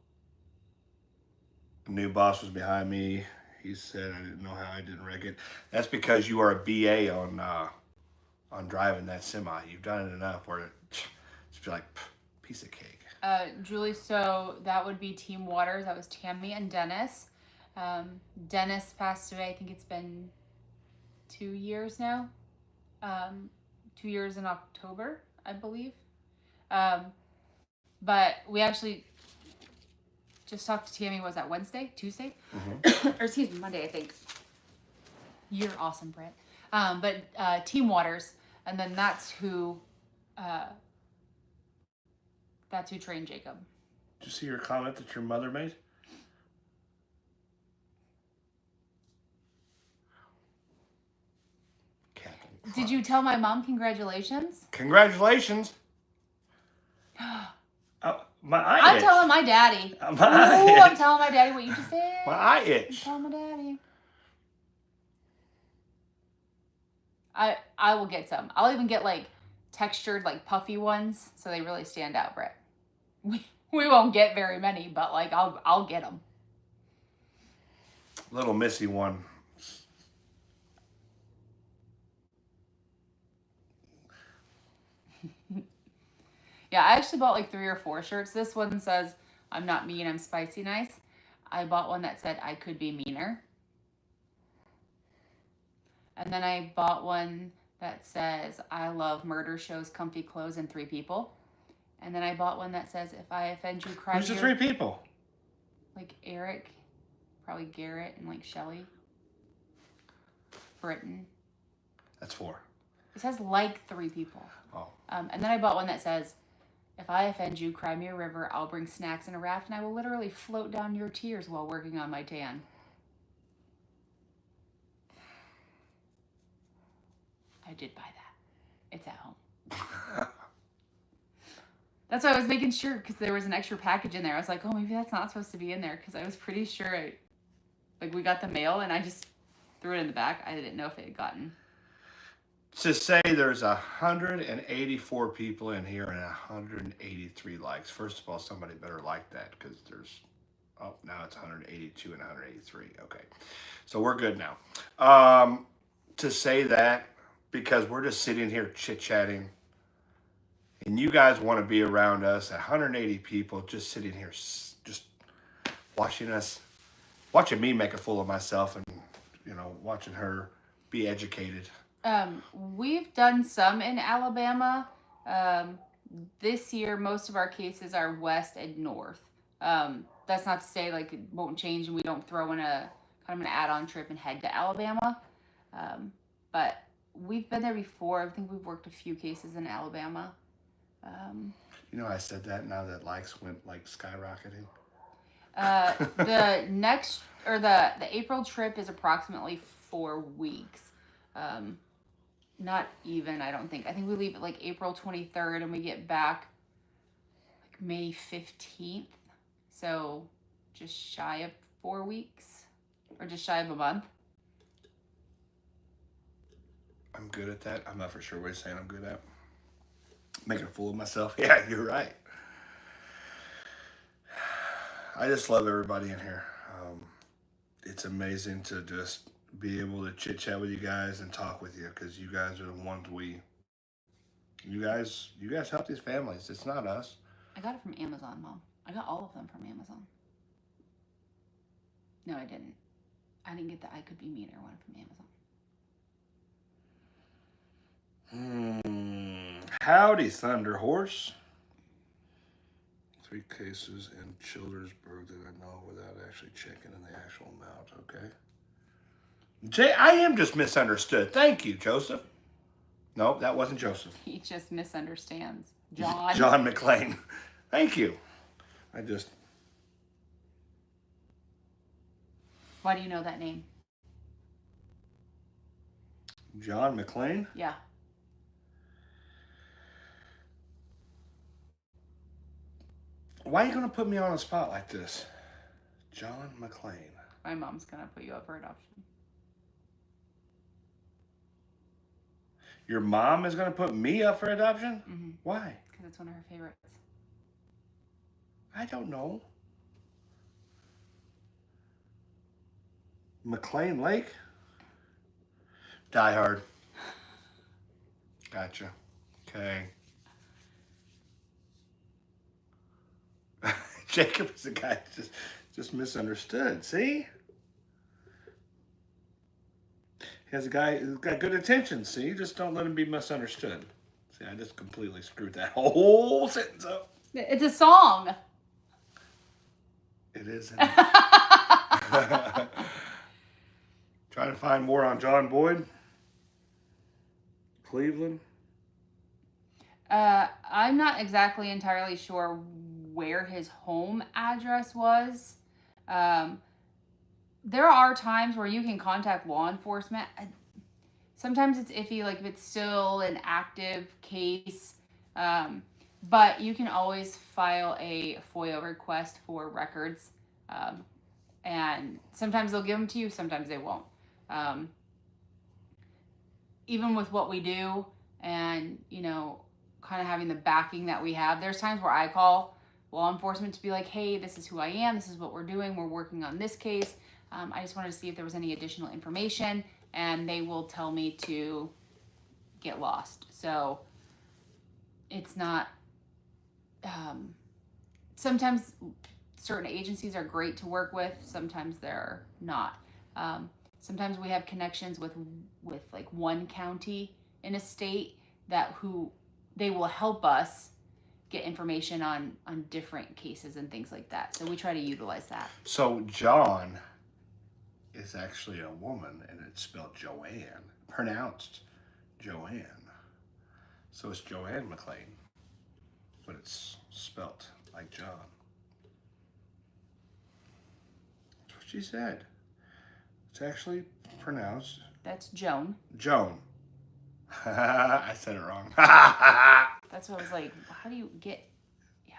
New boss was behind me. He said I didn't know how I didn't wreck it. That's because you are a BA on driving that semi. You've done it enough where it's like piece of cake. Julie, so that would be Team Waters. That was Tammy and Dennis. Dennis passed away. I think it's been 2 years now. 2 years in October, I believe. But we actually just talked to Tammy. Was that Wednesday? Tuesday? Mm-hmm. Or excuse me, Monday, I think. You're awesome, Brett. But Team Waters, and then that's who trained Jacob. Did you see your comment that your mother made? Did you tell my mom congratulations? Congratulations. My eye I'm itch. telling my daddy. I'm telling my daddy what you just said. My eye itch. I'm telling my daddy. I will get some. I'll even get like textured, like puffy ones, so they really stand out, Brett. We won't get very many, but like I'll get them. Little Missy one. Yeah, I actually bought like 3 or 4 shirts. This one says, "I'm not mean, I'm spicy nice." I bought one that said, "I could be meaner." And then I bought one that says, "I love murder shows, comfy clothes, and 3 people." And then I bought one that says, "If I offend you, cry." Who's the 3 people? Like Eric, probably Garrett, and like Shelly. Britton. That's 4. It says like 3 people. Oh. And then I bought one that says, "If I offend you, cry me a river. I'll bring snacks in a raft, and I will literally float down your tears while working on my tan." I did buy that. It's at home. That's why I was making sure, because there was an extra package in there. I was like, oh, maybe that's not supposed to be in there, because I was pretty sure we got the mail, and I just threw it in the back. I didn't know if it had gotten. To say there's 184 people in here and 183 likes. First of all, somebody better like that, because there's, now it's 182 and 183. Okay, so we're good now. To say that, because we're just sitting here chit-chatting, and you guys want to be around us, 180 people just sitting here, just watching me make a fool of myself, and watching her be educated. We've done some in Alabama. This year, most of our cases are west and north. That's not to say like it won't change and we don't throw in an add-on trip and head to Alabama. But we've been there before. I think we've worked a few cases in Alabama. I said that now that likes went like skyrocketing. The next, or the April trip is approximately 4 weeks. Not even, I don't think. I think we leave at like April 23rd and we get back like May 15th. So just shy of 4 weeks, or just shy of a month. I'm good at that. I'm not for sure what you're saying I'm good at. Making a fool of myself. Yeah, you're right. I just love everybody in here. It's amazing to just be able to chit chat with you guys and talk with you, because you guys are the ones you guys help these families. It's not us. I got it from Amazon, Mom. I got all of them from Amazon. No, I didn't. I didn't get the I Could Be Meaner one from Amazon. Howdy, Thunder Horse. 3 cases in Childersburg that I know without actually checking in the actual amount. Okay. I am just misunderstood. Thank you, Joseph. Nope, that wasn't Joseph. He just misunderstands. John. John McLean. Thank you. Why do you know that name? John McClane? Yeah. Why are you going to put me on a spot like this? John McClane. My mom's going to put you up for adoption. Your mom is going to put me up for adoption? Mm-hmm. Why? Because it's one of her favorites. I don't know. McClane Lake? Die Hard. Gotcha. Okay. Jacob is a guy just misunderstood. See? He has a guy who's got good intentions. See? Just don't let him be misunderstood. See, I just completely screwed that whole sentence up. It's a song. It is. Trying to find more on John Boyd. Cleveland. I'm not exactly entirely sure where his home address was. There are times where you can contact law enforcement. Sometimes it's iffy, like if it's still an active case. But you can always file a FOIA request for records. And sometimes they'll give them to you, sometimes they won't. Even with what we do and, you know, kind of having the backing that we have, there's times where I call law enforcement to be like, hey, this is who I am, this is what we're doing, we're working on this case. I just wanted to see if there was any additional information, and they will tell me to get lost. So it's not, sometimes certain agencies are great to work with, sometimes they're not. Sometimes we have connections with like one county in a state that they will help us get information on different cases and things like that. So we try to utilize that. So John is actually a woman, and it's spelled Joanne, pronounced Joanne. So it's Joanne McClane, but it's spelt like John. That's what she said. It's actually pronounced. That's Joan. Joan. I said it wrong. That's what I was like, how do you get, yeah.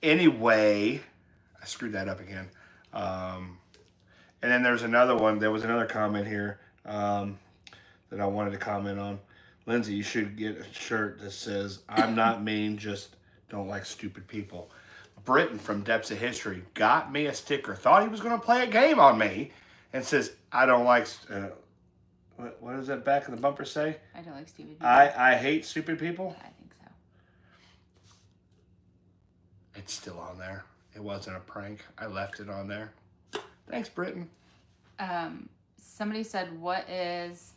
Anyway, I screwed that up again. And then there's another one. There was another comment here that I wanted to comment on. Lindsay, you should get a shirt that says, I'm not mean, just don't like stupid people. Britton from Depths of History got me a sticker, thought he was going to play a game on me, and says, I don't like, what does that back of the bumper say? I don't like stupid people. I hate stupid people? I think so. It's still on there. It wasn't a prank. I left it on there. Thanks, Britton. Somebody said, what's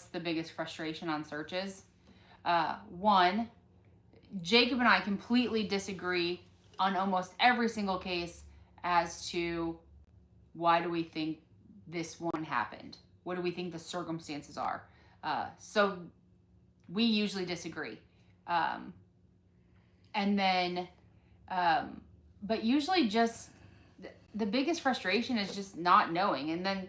the biggest frustration on searches? One, Jacob and I completely disagree on almost every single case as to why do we think this one happened? What do we think the circumstances are? So we usually disagree. And then, but usually just the biggest frustration is just not knowing. And then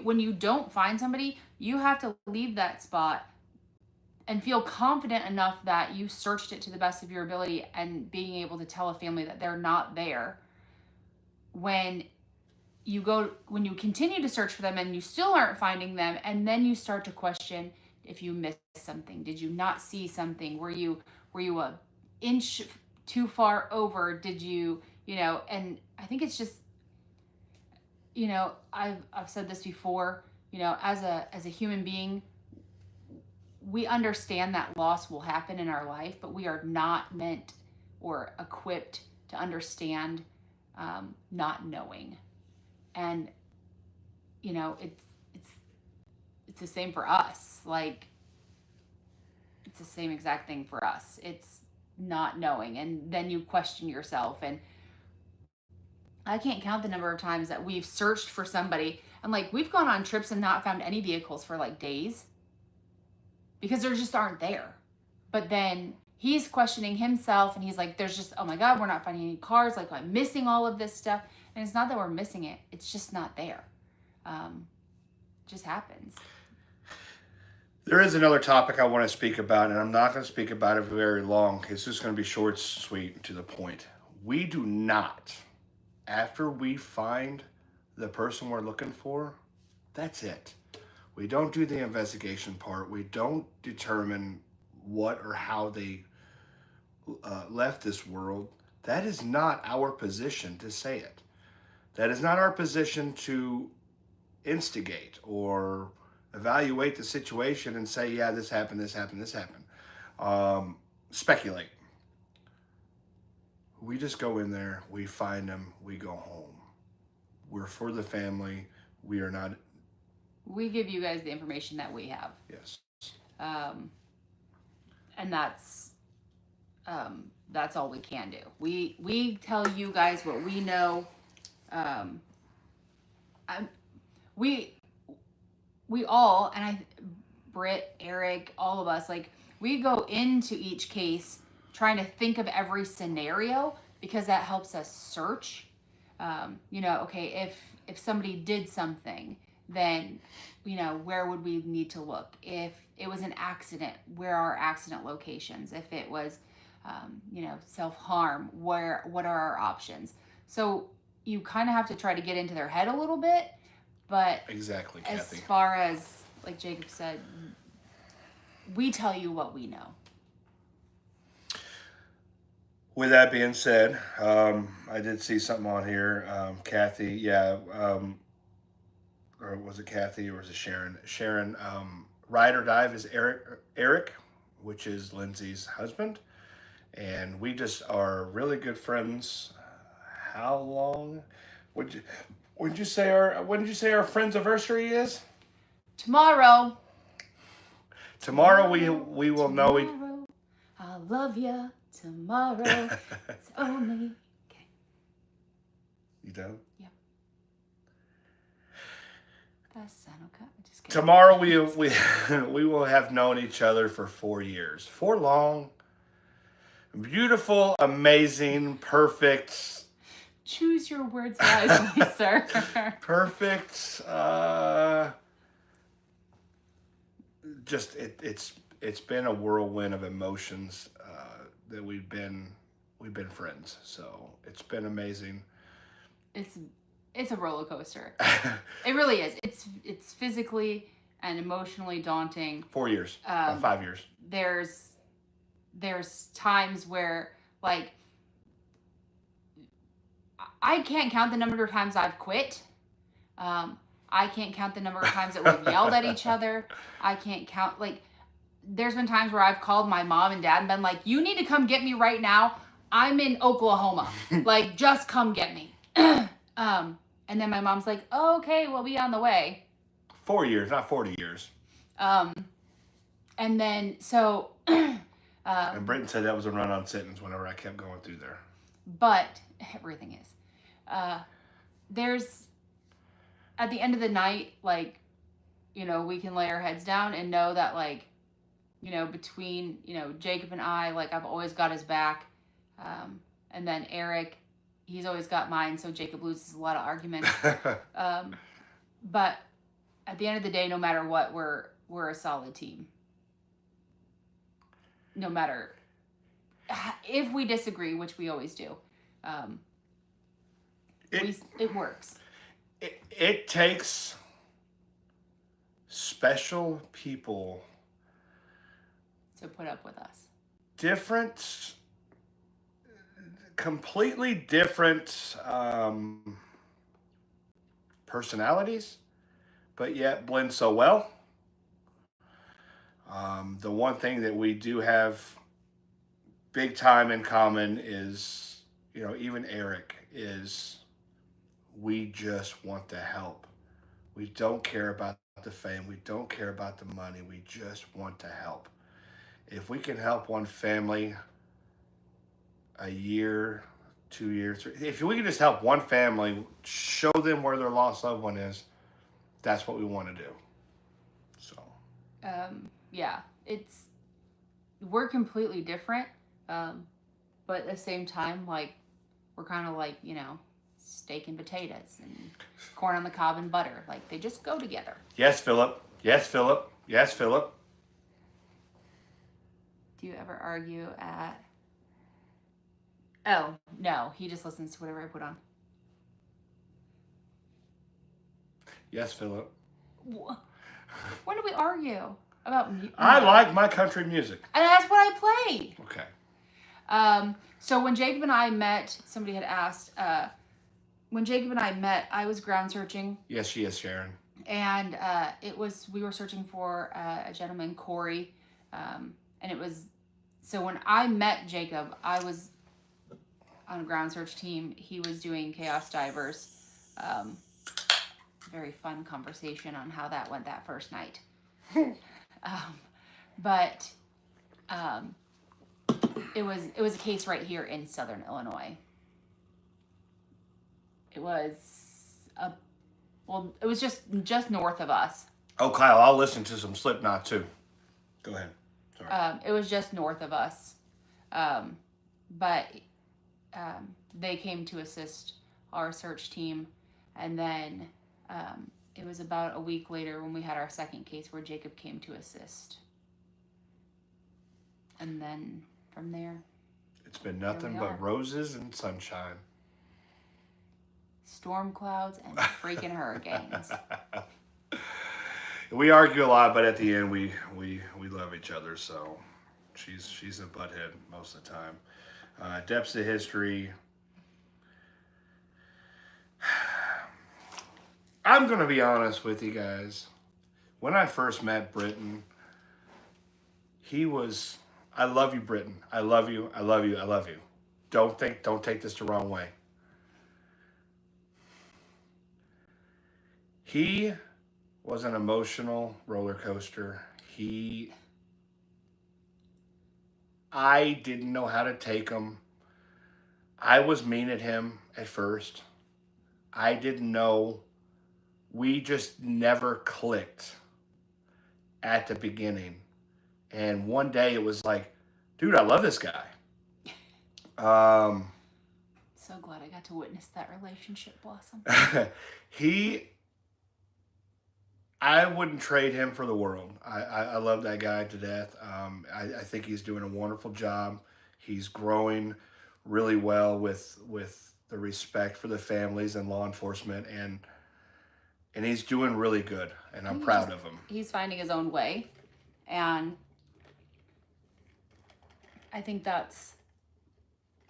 when you don't find somebody, you have to leave that spot and feel confident enough that you searched it to the best of your ability and being able to tell a family that they're not there. When you continue to search for them and you still aren't finding them, and then you start to question if you missed something. Did you not see something? Were you a inch too far over? Did you know? And I think it's just, you know, I've said this before, you know, as a human being, we understand that loss will happen in our life, but we are not meant or equipped to understand not knowing. And, you know, it's the same for us. Like, it's the same exact thing for us. It's not knowing. And then you question yourself. And I can't count the number of times that we've searched for somebody, and like we've gone on trips and not found any vehicles for like days because there just aren't there. But then he's questioning himself, and he's like, there's just, oh my God, we're not finding any cars. Like, I'm missing all of this stuff. And it's not that we're missing it. It's just not there. It just happens. There is another topic I want to speak about, and I'm not going to speak about it very long. It's just going to be short, sweet, and to the point. We do not, after we find the person we're looking for, that's it. We don't do the investigation part. We don't determine what or how they left this world. That is not our position to say it. That is not our position to instigate or evaluate the situation and say, yeah, this happened, this happened, this happened. Speculate. We just go in there, we find them, we go home. We're for the family. We are not. We give you guys the information that we have. Yes. And that's all we can do. We tell you guys what we know. We all, and Britt, Eric, all of us, like, we go into each case trying to think of every scenario because that helps us search. Okay, if somebody did something, then, where would we need to look? If it was an accident, where are accident locations? If it was, self-harm, what are our options? So you kind of have to try to get into their head a little bit, but exactly, Kathy. As far as, like Jacob said, we tell you what we know. With that being said, I did see something on here. Kathy, or was it Kathy or was it Sharon? Sharon, Ride or Dive is Eric, which is Lindsay's husband. And we just are really good friends. How long would you say our friend's anniversary is? Tomorrow we will know. I'll love you tomorrow. It's only okay. You done? Yep. Just kidding. Tomorrow we will have known each other for 4 years. 4 long, beautiful, amazing, perfect. Choose your words wisely, sir. Perfect. It's been a whirlwind of emotions that we've been friends. So it's been amazing. It's a roller coaster. It really is. It's physically and emotionally daunting. 4 years, 5 years. There's times where, like, I can't count the number of times I've quit. I can't count the number of times that we've yelled at each other. I can't count, like, there's been times where I've called my mom and dad and been like, you need to come get me right now. I'm in Oklahoma. Like, just come get me. And then my mom's like, oh, okay, we'll be on the way. 4 years, not 40 years. And then, so... and Britton said that was a run-on sentence whenever I kept going through there. But everything is. There's, at the end of the night, like, we can lay our heads down and know that, like, between, Jacob and I, like, I've always got his back. And then Eric, he's always got mine, so Jacob loses a lot of arguments. But at the end of the day, no matter what, we're a solid team. No matter if we disagree, which we always do, it works. It takes special people to put up with us. Completely different personalities, but yet blend so well. The one thing that we do have big time in common is, even Eric, is we just want to help. We don't care about the fame. We don't care about the money. We just want to help. If we can help one family a year, 2 years, if we can just help one family, show them where their lost loved one is, that's what we want to do. So. Yeah, we're completely different, but at the same time, like, we're kind of like, steak and potatoes and corn on the cob and butter. Like, they just go together. Yes, Philip. Yes, Philip. Yes, Philip. Do you ever argue at... Oh, no. He just listens to whatever I put on. Yes, Philip. When do we argue about music? I like my country music. And that's what I play. Okay. So when Jacob and I met, somebody had asked, when Jacob and I met, I was ground searching. Yes, she is, Sharon. And we were searching for a gentleman, Corey. And it was, so when I met Jacob, I was on a ground search team. He was doing ChaosDivers. Very fun conversation on how that went that first night. But it was a case right here in Southern Illinois. It was it was just north of us. Oh, Kyle, I'll listen to some Slipknot too. Go ahead. Sorry. It was just north of us, but they came to assist our search team, and then it was about a week later when we had our second case where Jacob came to assist, and then from there, it's been nothing but roses and sunshine. Storm clouds and freaking hurricanes. We argue a lot, but at the end we love each other. So she's a butthead most of the time. Depths of history. I'm gonna be honest with you guys. When I first met Britton, he was. I love you, Britton. I love you. I love you. I love you. Don't take this the wrong way. He was an emotional roller coaster. I didn't know how to take him. I was mean at him at first. I didn't know. We just never clicked at the beginning. And one day it was like, dude, I love this guy. So glad I got to witness that relationship blossom. I wouldn't trade him for the world. I love that guy to death. I think he's doing a wonderful job. He's growing really well with the respect for the families and law enforcement, and he's doing really good, and I'm proud of him. He's finding his own way, and I think that's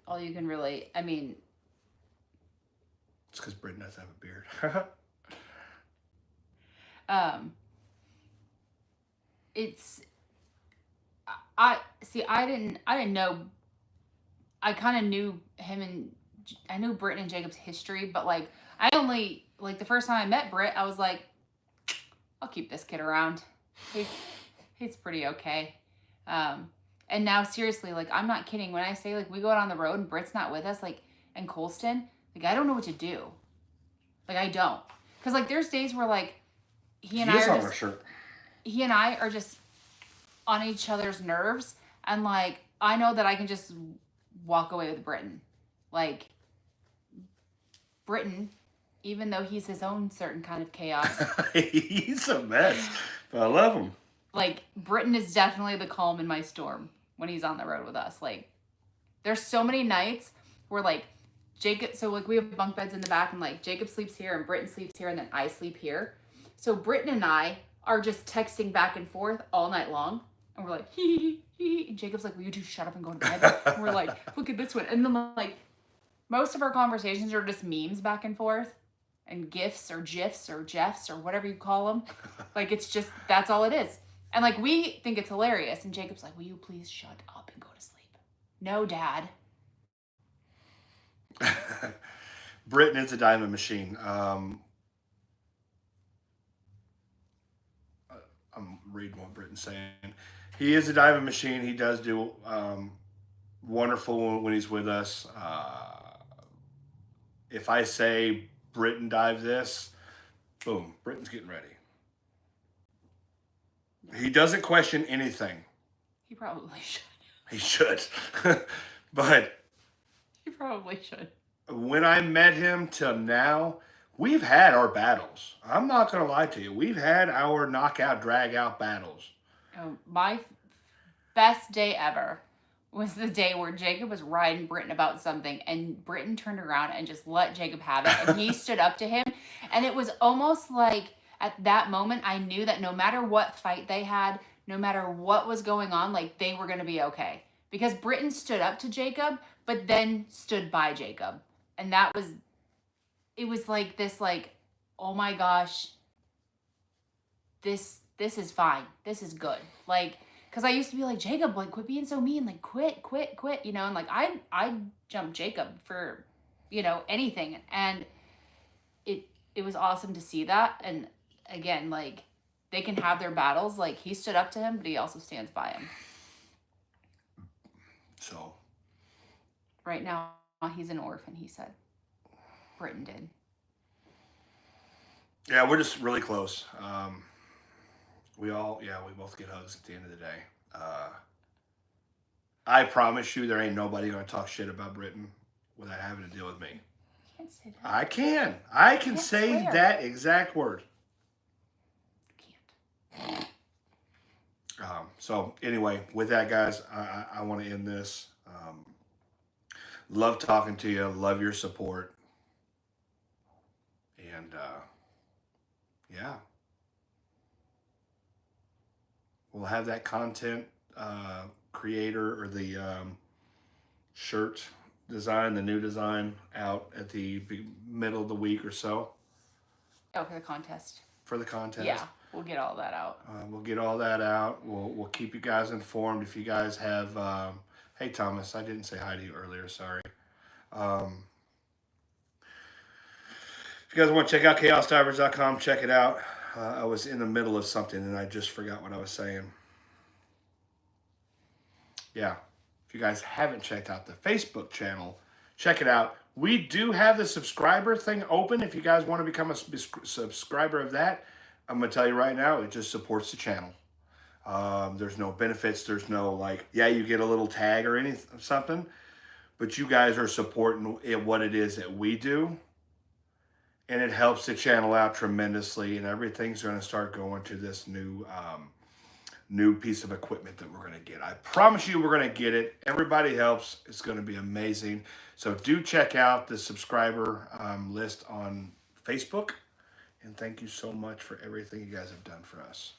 all you can really, I mean... It's because Britton doesn't have a beard. I didn't know, I kind of knew him, and I knew Britton and Jacob's history, but like, the first time I met Britt, I was like, I'll keep this kid around. He's pretty okay. And now seriously, like, I'm not kidding. When I say, like, we go out on the road and Britt's not with us, like, in Colston, like, I don't know what to do. Like, I don't. Because, like, there's days where, like, he and I are just on each other's nerves, and like, I know that I can just walk away with Britton. Like, Britton, even though he's his own certain kind of chaos, he's a mess, but I love him. Like, Britton is definitely the calm in my storm when he's on the road with us. Like, there's so many nights where, like, Jacob, so like, we have bunk beds in the back, and like, Jacob sleeps here and Britton sleeps here, and then I sleep here. So Britton and I are just texting back and forth all night long. And we're like, hee hee hee. And Jacob's like, will you two shut up and go to bed? And we're like, look at this one. And then like, most of our conversations are just memes back and forth. And GIFs or GIFs or Jeffs or whatever you call them. Like, it's just, that's all it is. And like, we think it's hilarious. And Jacob's like, will you please shut up and go to sleep? No, Dad. Britton is a diamond machine. I'm reading what Britton's saying. He is a diamond machine. He does do wonderful when he's with us. If I say Britton dive this, boom, Britton's getting ready. He doesn't question anything. He probably should. He should. But He probably should. when I met him till now, we've had our battles. I'm not going to lie to you. We've had our knockout, drag out battles. My best day ever was the day where Jacob was riding Britton about something, and Britton turned around and just let Jacob have it, and he stood up to him. And it was almost like at that moment, I knew that no matter what fight they had, no matter what was going on, like they were going to be okay. Because Britton stood up to Jacob, but then stood by Jacob. And it was like this, like, oh my gosh, this is fine. This is good. Like, because I used to be like, Jacob, like, quit being so mean. Like, quit, you know? And, like, I jumped Jacob for, you know, anything. And it was awesome to see that. And, again, like, they can have their battles. Like, he stood up to him, but he also stands by him. So. Right now, he's an orphan, he said. Britton did. Yeah, we're just really close. We both get hugs at the end of the day. I promise you there ain't nobody going to talk shit about Britton without having to deal with me. You can't say that. I can. I can say swear. that exact word. You can't. So anyway, with that, guys, I want to end this. Love talking to you. Love your support. And yeah, we'll have that content creator or the shirt design, the new design, out at the middle of the week or so. Oh, for the contest. For the contest. Yeah, we'll get all that out. We'll get all that out. We'll keep you guys informed. If you guys have, hey Thomas, I didn't say hi to you earlier. Sorry. If you guys want to check out ChaosDivers.com, check it out. I was in the middle of something and I just forgot what I was saying. Yeah. If you guys haven't checked out the Facebook channel, check it out. We do have the subscriber thing open. If you guys want to become a subscriber of that, I'm going to tell you right now, it just supports the channel. There's no benefits. There's no like, yeah, you get a little tag or something, but you guys are supporting what it is that we do. And it helps the channel out tremendously, and everything's going to start going to this new piece of equipment that we're going to get. I promise you we're going to get it. Everybody helps. It's going to be amazing. So do check out the subscriber list on Facebook. And thank you so much for everything you guys have done for us.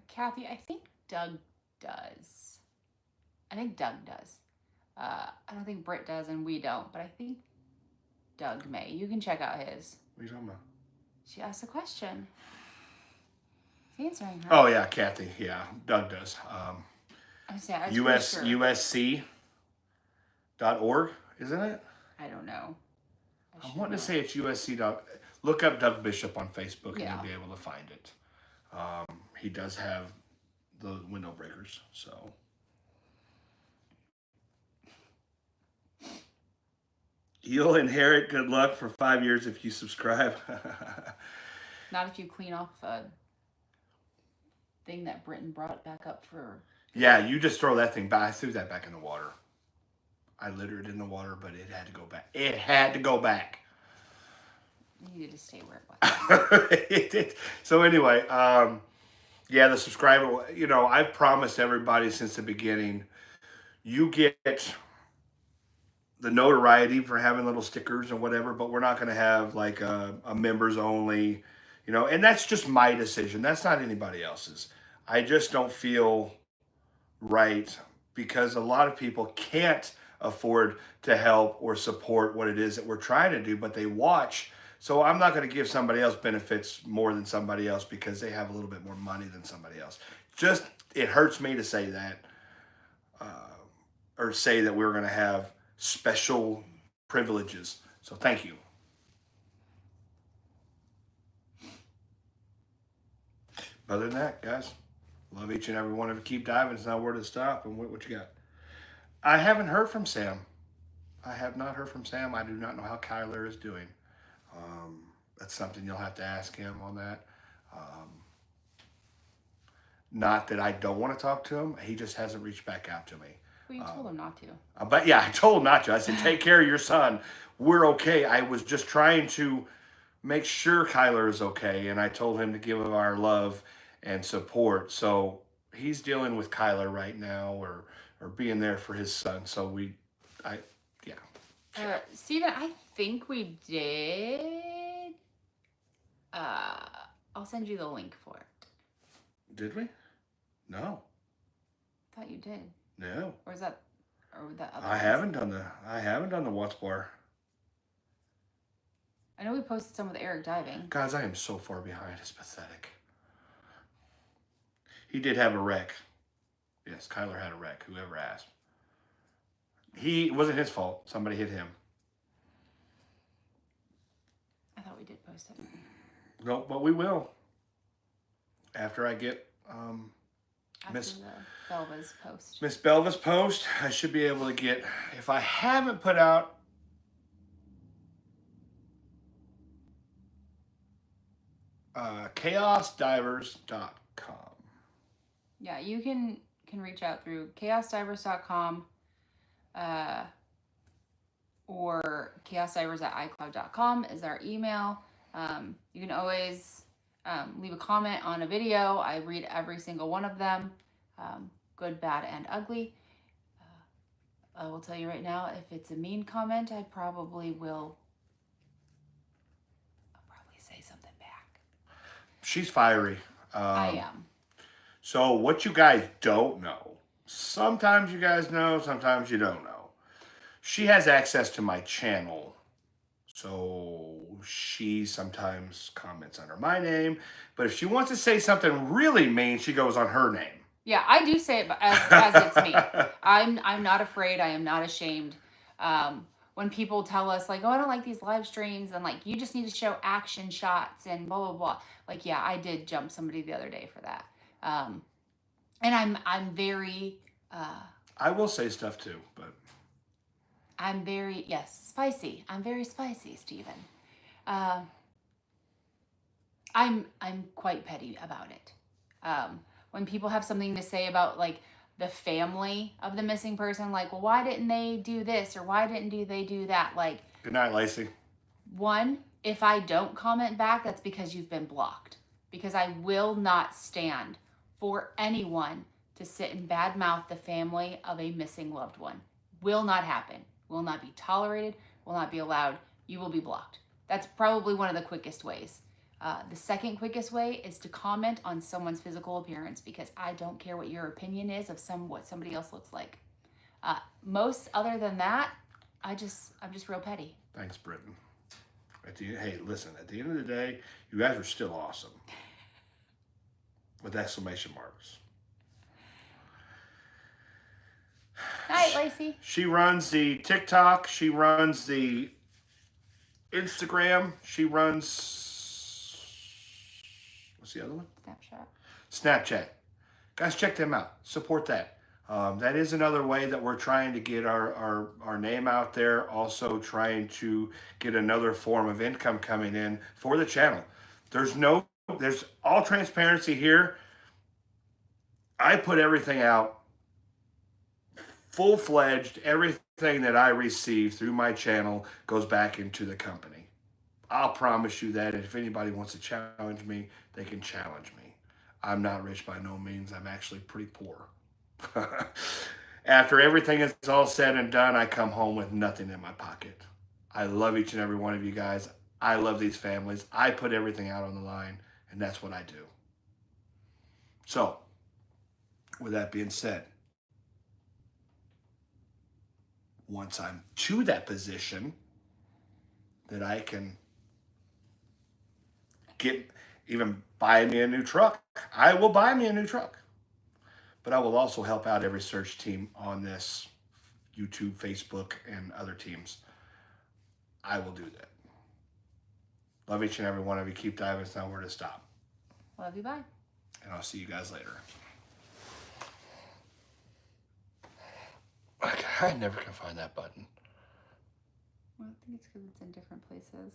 Kathy, I think Doug does. I don't think Britt does, and we don't, but I think Doug may. You can check out his. What are you talking about? She asked a question. He's answering her. Oh, yeah, Kathy. Yeah, Doug does. USC.org, isn't it? I don't know. I want to say it's USC. Look up Doug Bishop on Facebook and you'll be able to find it. He does have the window breakers, so. You'll inherit good luck for 5 years if you subscribe. Not if you clean off a thing that Britton brought back up for. Yeah, you just throw that thing back. I threw that back in the water. I littered it in the water, but it had to go back. It had to go back. You needed to stay where it was. It did. So anyway, yeah, the subscriber, I've promised everybody since the beginning, you get the notoriety for having little stickers or whatever, but we're not going to have like a members only, and that's just my decision. That's not anybody else's. I just don't feel right because a lot of people can't afford to help or support what it is that we're trying to do, but they watch. So I'm not going to give somebody else benefits more than somebody else because they have a little bit more money than somebody else. Just, it hurts me to say that, or say that we're going to have special privileges. So thank you. Other than that, guys, love each and every one of you. Keep diving. It's not where to stop. And what you got? I haven't heard from Sam. I have not heard from Sam. I do not know how Kyler is doing. That's something you'll have to ask him on that. Not that I don't want to talk to him. He just hasn't reached back out to me. Well, you told him not to. But yeah, I told him not to. I said, take care of your son. We're okay. I was just trying to make sure Kyler is okay. And I told him to give him our love and support. So he's dealing with Kyler right now or being there for his son. So yeah. Steven, I think we did. I'll send you the link for it. Did we? No. I thought you did. No. Or is that, or that other? I haven't done the What's Bar. I know we posted some with Eric diving. Guys, I am so far behind. It's pathetic. He did have a wreck. Yes, Kyler had a wreck. Whoever asked. It wasn't his fault. Somebody hit him. I thought we did post it. No, but we will. After I get After the Belva's post. Miss Belva's post, I should be able to get, if I haven't put out ChaosDivers.com. Yeah, you can reach out through ChaosDivers.com or ChaosDivers@iCloud.com is our email. You can always leave a comment on a video. I read every single one of them, good, bad, and ugly. I will tell you right now, if it's a mean comment, I'll probably say something back. She's fiery. I am. So what you guys don't know, sometimes you guys know, sometimes you don't know. She has access to my channel. So she sometimes comments under my name. But if she wants to say something really mean, she goes on her name. Yeah, I do say it as it's me. I'm not afraid. I am not ashamed. When people tell us like, oh, I don't like these live streams, and like, you just need to show action shots and blah blah blah. Like, yeah, I did jump somebody the other day for that. And I'm very. I will say stuff too, but. I'm very spicy. I'm very spicy, Stephen. I'm quite petty about it. When people have something to say about like the family of the missing person, like, well, why didn't they do this or why didn't they do that? Like, good night, Lacey. One, if I don't comment back, that's because you've been blocked. Because I will not stand for anyone to sit and badmouth the family of a missing loved one. Will not happen. Will not be tolerated. Will not be allowed. You will be blocked. That's probably one of the quickest ways. The second quickest way is to comment on someone's physical appearance, because I don't care what your opinion is of what somebody else looks like. Most other than that, I'm just real petty. Thanks, Britton. Hey, listen, at the end of the day, you guys are still awesome. With exclamation marks. Night, Lacey. She runs the TikTok. She runs the Instagram. She runs... What's the other one? Snapchat. Guys, check them out. Support that. That is another way that we're trying to get our name out there. Also trying to get another form of income coming in for the channel. There's all transparency here. I put everything out full-fledged. Everything that I receive through my channel goes back into the company. I'll promise you that. And if anybody wants to challenge me, they can challenge me. I'm not rich by no means. I'm actually pretty poor. After everything is all said and done, I come home with nothing in my pocket. I love each and every one of you guys. I love these families. I put everything out on the line, and that's what I do. So, with that being said, once I'm to that position that I can buy me a new truck, I will buy me a new truck. But I will also help out every search team on this YouTube, Facebook, and other teams. I will do that. Love each and every one of you. Keep diving. It's not where to stop. Love you. Bye. And I'll see you guys later. I never can find that button. Well, I think it's because it's in different places.